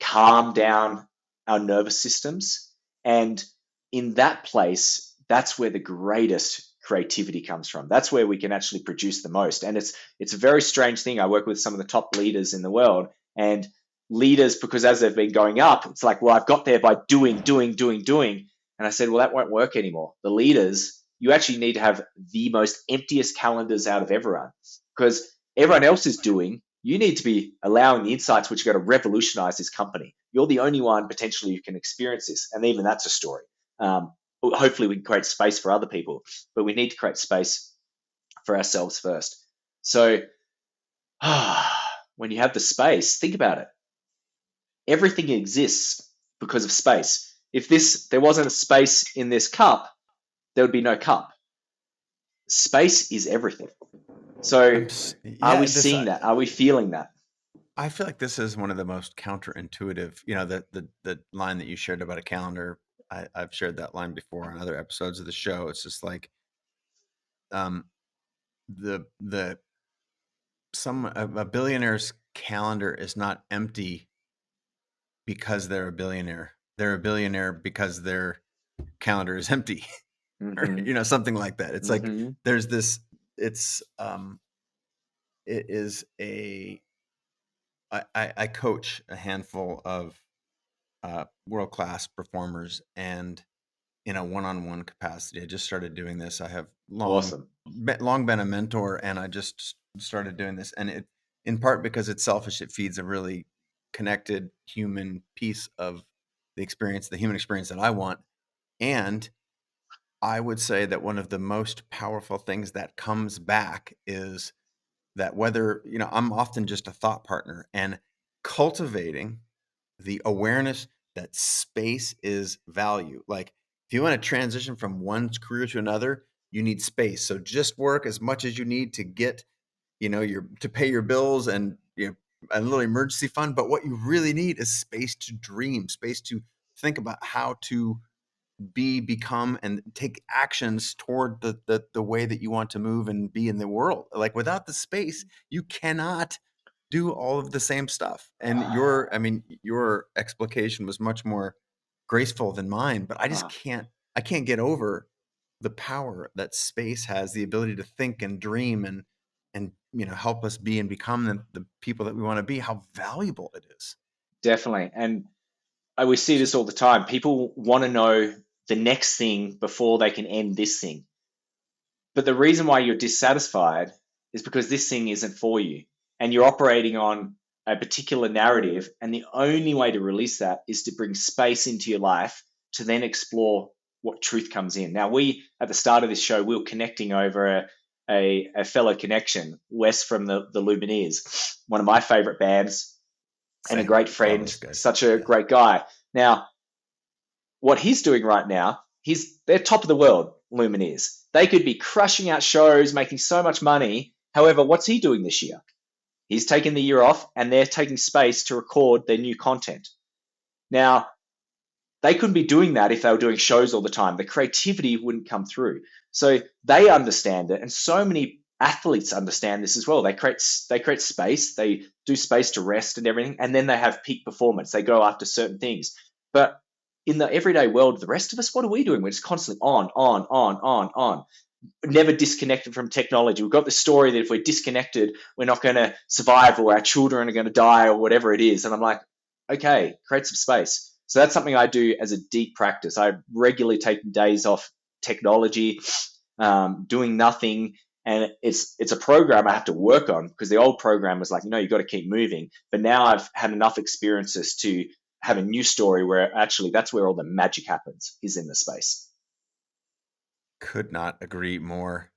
calm down our nervous systems. And in that place, that's where the greatest creativity comes from. That's where we can actually produce the most. And it's a very strange thing. I work with some of the top leaders in the world, and leaders, because as they've been going up, it's like, well, I've got there by doing, doing, doing, doing. And I said, well, that won't work anymore. The leaders, you actually need to have the most emptiest calendars out of everyone, because everyone else is doing. You need to be allowing the insights which are going to revolutionize this company. You're the only one potentially who can experience this. And even that's a story. Hopefully we can create space for other people, but we need to create space for ourselves first. So when you have the space, think about it. Everything exists because of space. If there wasn't a space in this cup, there would be no cup. Space is everything. So are we seeing that? Are we feeling that? I feel like this is one of the most counterintuitive, the line that you shared about a calendar. I've shared that line before on other episodes of the show. It's just like, a billionaire's calendar is not empty because they're a billionaire. They're a billionaire because their calendar is empty, or something like that. It's like there's this. It's it is a. I coach a handful of world-class performers, and in a one-on-one capacity. I just started doing this. I have long been a mentor, and I just started doing this. And it, in part because it's selfish, it feeds a really connected human piece of the experience, the human experience that I want. And I would say that one of the most powerful things that comes back is that whether, I'm often just a thought partner, and cultivating the awareness that space is value. Like, if you want to transition from one career to another, you need space. So just work as much as you need to get, to pay your bills and, a little emergency fund. But what you really need is space to dream, space to think about how to become and take actions toward the way that you want to move and be in the world. Like, without the space, you cannot do all of the same stuff. And your explication was much more graceful than mine, but I can't get over the power that space has, the ability to think and dream and help us be and become the people that we want to be, how valuable it is. Definitely. And we see this all the time. People want to know the next thing before they can end this thing. But the reason why you're dissatisfied is because this thing isn't for you. And you're operating on a particular narrative. And the only way to release that is to bring space into your life to then explore what truth comes in. Now, at the start of this show, we were connecting over a fellow connection, Wes from the Lumineers, one of my favorite bands. Same. And a great friend, such a great guy. Now, what he's doing right now, they're top of the world, Lumineers. They could be crushing out shows, making so much money. However, what's he doing this year? He's taking the year off, and they're taking space to record their new content. Now, they couldn't be doing that if they were doing shows all the time. The creativity wouldn't come through. So they understand it, and so many athletes understand this as well. They create space, they do space to rest and everything, and then they have peak performance. They go after certain things. But in the everyday world, the rest of us, what are we doing? We're just constantly on. Never disconnected from technology. We've got the story that if we're disconnected, we're not going to survive, or our children are going to die, or whatever it is. And I'm like, okay, create some space. So that's something I do as a deep practice. I regularly take days off technology, doing nothing. And it's a program I have to work on, because the old program was like, you got to keep moving. But now I've had enough experiences to have a new story where actually that's where all the magic happens, is in the space. Could not agree more.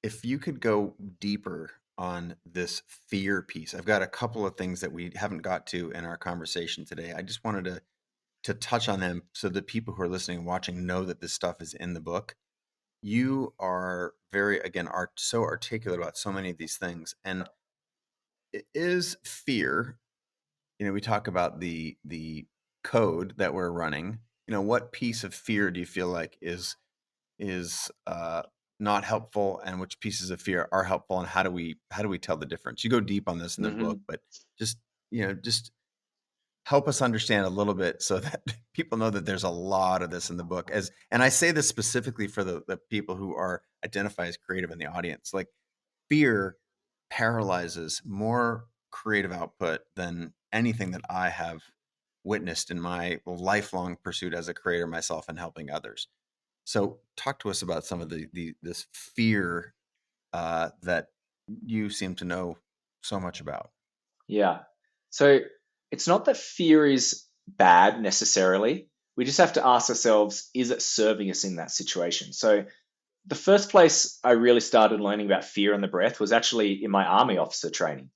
If you could go deeper on this fear piece, I've got a couple of things that we haven't got to in our conversation today. I just wanted to touch on them so that people who are listening and watching know that this stuff is in the book. You are are so articulate about so many of these things. And it is fear. We talk about the code that we're running. What piece of fear do you feel like is not helpful, and which pieces of fear are helpful, and how do we tell the difference? You go deep on this in the book, but just help us understand a little bit so that people know that there's a lot of this in the book. And I say this specifically for the people who are identify as creative in the audience. Like, fear paralyzes more creative output than anything that I have witnessed in my lifelong pursuit as a creator myself and helping others. So talk to us about some of this fear that you seem to know so much about. Yeah. So it's not that fear is bad necessarily. We just have to ask ourselves, is it serving us in that situation? So the first place I really started learning about fear and the breath was actually in my army officer training.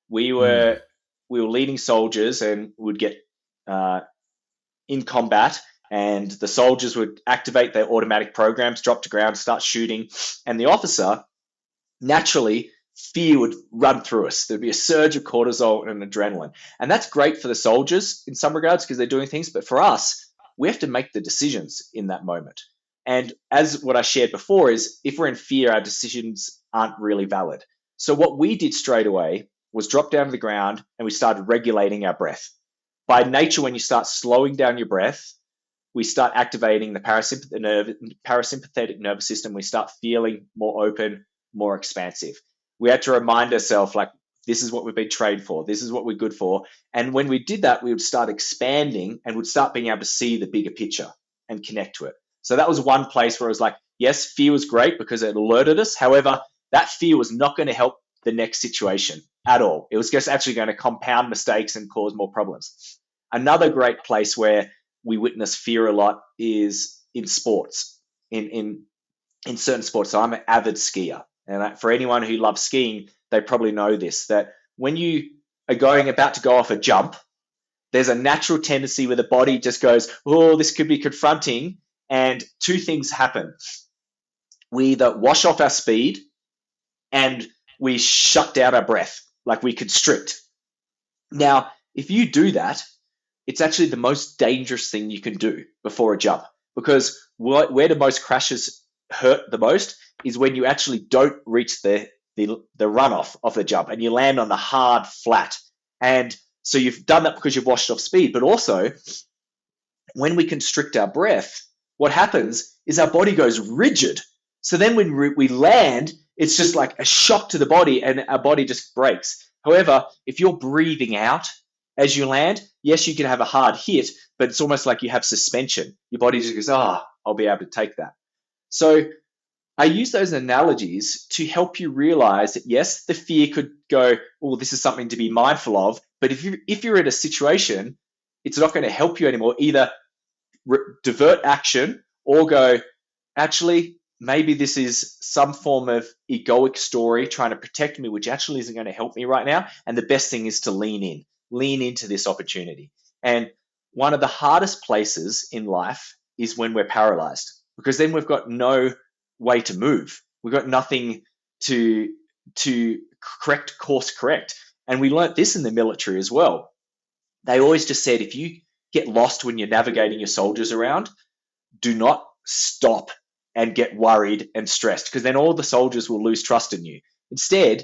We Mm. were we were leading soldiers and would get uh, in combat, and the soldiers would activate their automatic programs, drop to ground, start shooting, and the officer, naturally, fear would run through us. There'd be a surge of cortisol and adrenaline. And that's great for the soldiers in some regards because they're doing things. But for us, we have to make the decisions in that moment. And as what I shared before is if we're in fear, our decisions aren't really valid. So what we did straight away was drop down to the ground and we started regulating our breath. By nature, when you start slowing down your breath, we start activating the parasympathetic nervous system. We start feeling more open, more expansive. We had to remind ourselves, like, this is what we've been trained for. This is what we're good for. And when we did that, we would start expanding and would start being able to see the bigger picture and connect to it. So that was one place where I was like, yes, fear was great because it alerted us. However, that fear was not going to help the next situation at all. It was just actually going to compound mistakes and cause more problems. Another great place where we witness fear a lot is in sports, in certain sports. So I'm an avid skier, and for anyone who loves skiing, they probably know this, that when you are about to go off a jump, there's a natural tendency where the body just goes, oh, this could be confronting, and two things happen. We either wash off our speed and we shut down our breath, like we constrict. Now, if you do that, it's actually the most dangerous thing you can do before a jump, because where the most crashes hurt the most is when you actually don't reach the runoff of the jump and you land on the hard flat. And so you've done that because you've washed off speed, but also when we constrict our breath, what happens is our body goes rigid. So then when we land, it's just like a shock to the body and our body just breaks. However, if you're breathing out as you land, yes, you can have a hard hit, but it's almost like you have suspension. Your body just goes, I'll be able to take that. So I use those analogies to help you realize that, yes, the fear could go, oh, this is something to be mindful of. But if you're in a situation, it's not going to help you anymore. Either divert action or go, actually, maybe this is some form of egoic story trying to protect me, which actually isn't going to help me right now. And the best thing is to lean into this opportunity. And one of the hardest places in life is when we're paralyzed, because then we've got no way to move. We've got nothing to course correct. And we learnt this in the military as well. They always just said, if you get lost when you're navigating your soldiers around, do not stop and get worried and stressed, because then all the soldiers will lose trust in you. Instead,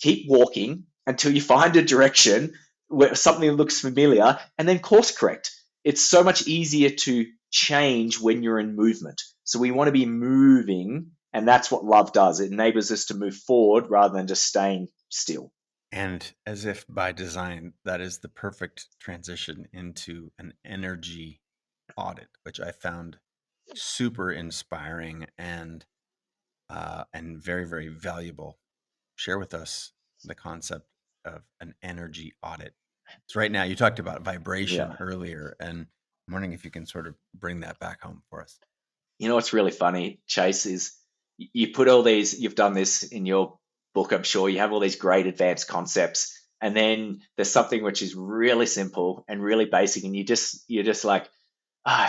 keep walking until you find a direction where something looks familiar and then course correct. It's so much easier to change when you're in movement. So we want to be moving, and that's what love does. It enables us to move forward rather than just staying still. And as if by design, that is the perfect transition into an energy audit, which I found super inspiring and very, very valuable. Share with us the concept of an energy audit. So right now, you talked about vibration Yeah. earlier, and I'm wondering if you can sort of bring that back home for us. You know what's really funny, Chase, is you put all these, you've done this in your book, I'm sure. You have all these great advanced concepts, and then there's something which is really simple and really basic, and you're just like,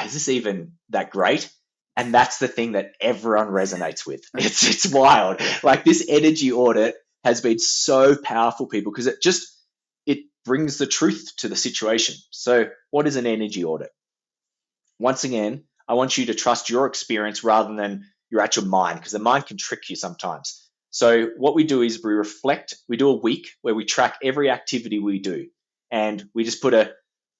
is this even that great? And that's the thing that everyone resonates with. It's wild. Like, this energy audit has been so powerful, people, because it brings the truth to the situation. So what is an energy audit? Once again, I want you to trust your experience rather than your actual mind, because the mind can trick you sometimes. So what we do is we reflect. We do a week where we track every activity we do, and we just put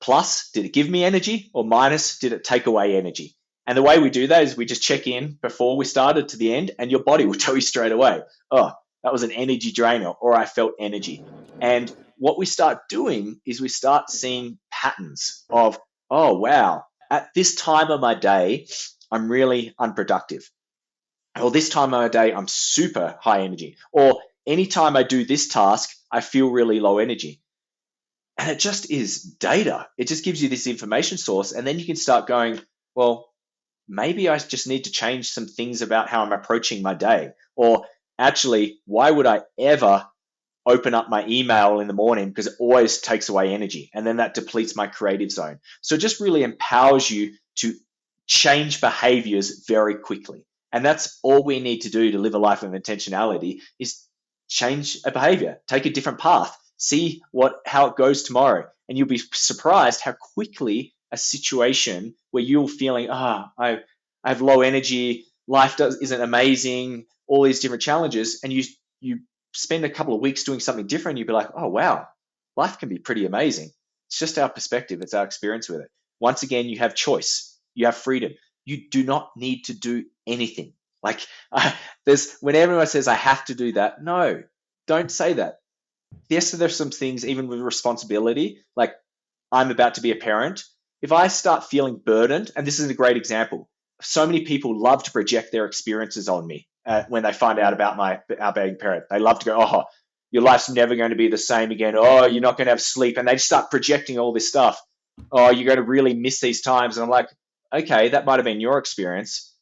plus, did it give me energy? Or minus, did it take away energy? And the way we do that is we just check in before we started to the end, and your body will tell you straight away, oh, that was an energy drainer, or I felt energy. And what we start doing is we start seeing patterns of, oh, wow, at this time of my day, I'm really unproductive. Or this time of my day, I'm super high energy. Or anytime I do this task, I feel really low energy. And it just is data. It just gives you this information source. And then you can start going, well, maybe I just need to change some things about how I'm approaching my day. Or actually, why would I ever open up my email in the morning? Because it always takes away energy. And then that depletes my creative zone. So it just really empowers you to change behaviors very quickly. And that's all we need to do to live a life of intentionality is change a behavior, take a different path, see how it goes tomorrow. And you'll be surprised how quickly a situation where you're feeling, I have low energy, life isn't amazing, all these different challenges, and you spend a couple of weeks doing something different, you'll be like, oh, wow, life can be pretty amazing. It's just our perspective. It's our experience with it. Once again, you have choice. You have freedom. You do not need to do anything. Like when everyone says, I have to do that. No, don't say that. Yes, there's some things, even with responsibility, like I'm about to be a parent. If I start feeling burdened, and this is a great example, so many people love to project their experiences on me when they find out about our being parent. They love to go, oh, your life's never going to be the same again. Oh, you're not going to have sleep. And they start projecting all this stuff. Oh, you're going to really miss these times. And I'm like, okay, that might have been your experience,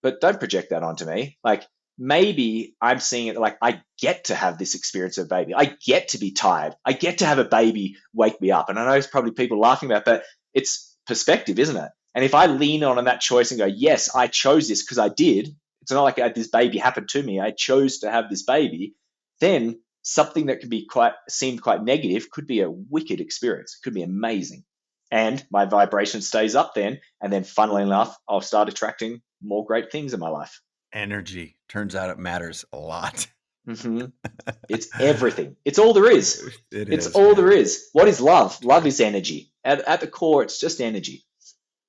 but don't project that onto me. Like, maybe I'm seeing it like I get to have this experience of a baby. I get to be tired. I get to have a baby wake me up. And I know it's probably people laughing about, but it's perspective, isn't it? And if I lean on that choice and go, yes, I chose this because I did. It's not like this baby happened to me. I chose to have this baby. Then something that could be seemed quite negative could be a wicked experience. It could be amazing. And my vibration stays up then. And then funnily enough, I'll start attracting more great things in my life. Energy. Turns out it matters a lot. Mm-hmm. It's everything. It's all there is. It's all there is. What is love? Love is energy. At the core, it's just energy.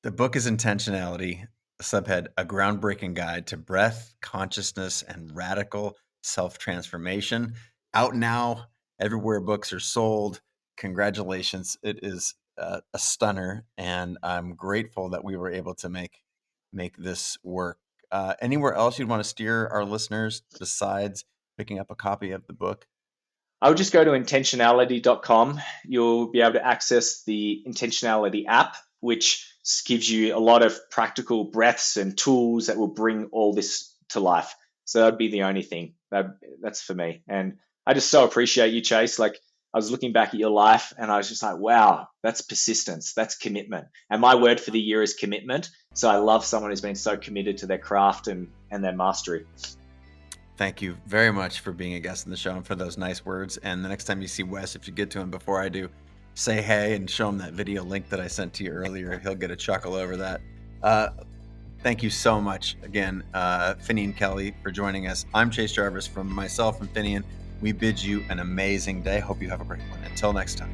The book is Intentionality, subhead, A Groundbreaking Guide to Breath, Consciousness, and Radical Self-Transformation. Out now, everywhere books are sold. Congratulations. It is a stunner, and I'm grateful that we were able to make this work. Anywhere else you'd want to steer our listeners besides picking up a copy of the book? I would just go to intentionality.com. You'll be able to access the Intentionality app, which gives you a lot of practical breaths and tools that will bring all this to life. So that'd be the only thing. That's for me. And I just so appreciate you, Chase. Like, I was looking back at your life and I was just like, wow, that's persistence. That's commitment. And my word for the year is commitment. So I love someone who's been so committed to their craft and their mastery. Thank you very much for being a guest on the show and for those nice words. And the next time you see Wes, if you get to him before I do, say hey and show him that video link that I sent to you earlier. He'll get a chuckle over that. Thank you so much again, Finnian Kelly, for joining us. I'm Chase Jarvis. From myself and Finnian, we bid you an amazing day. Hope you have a great one. Until next time.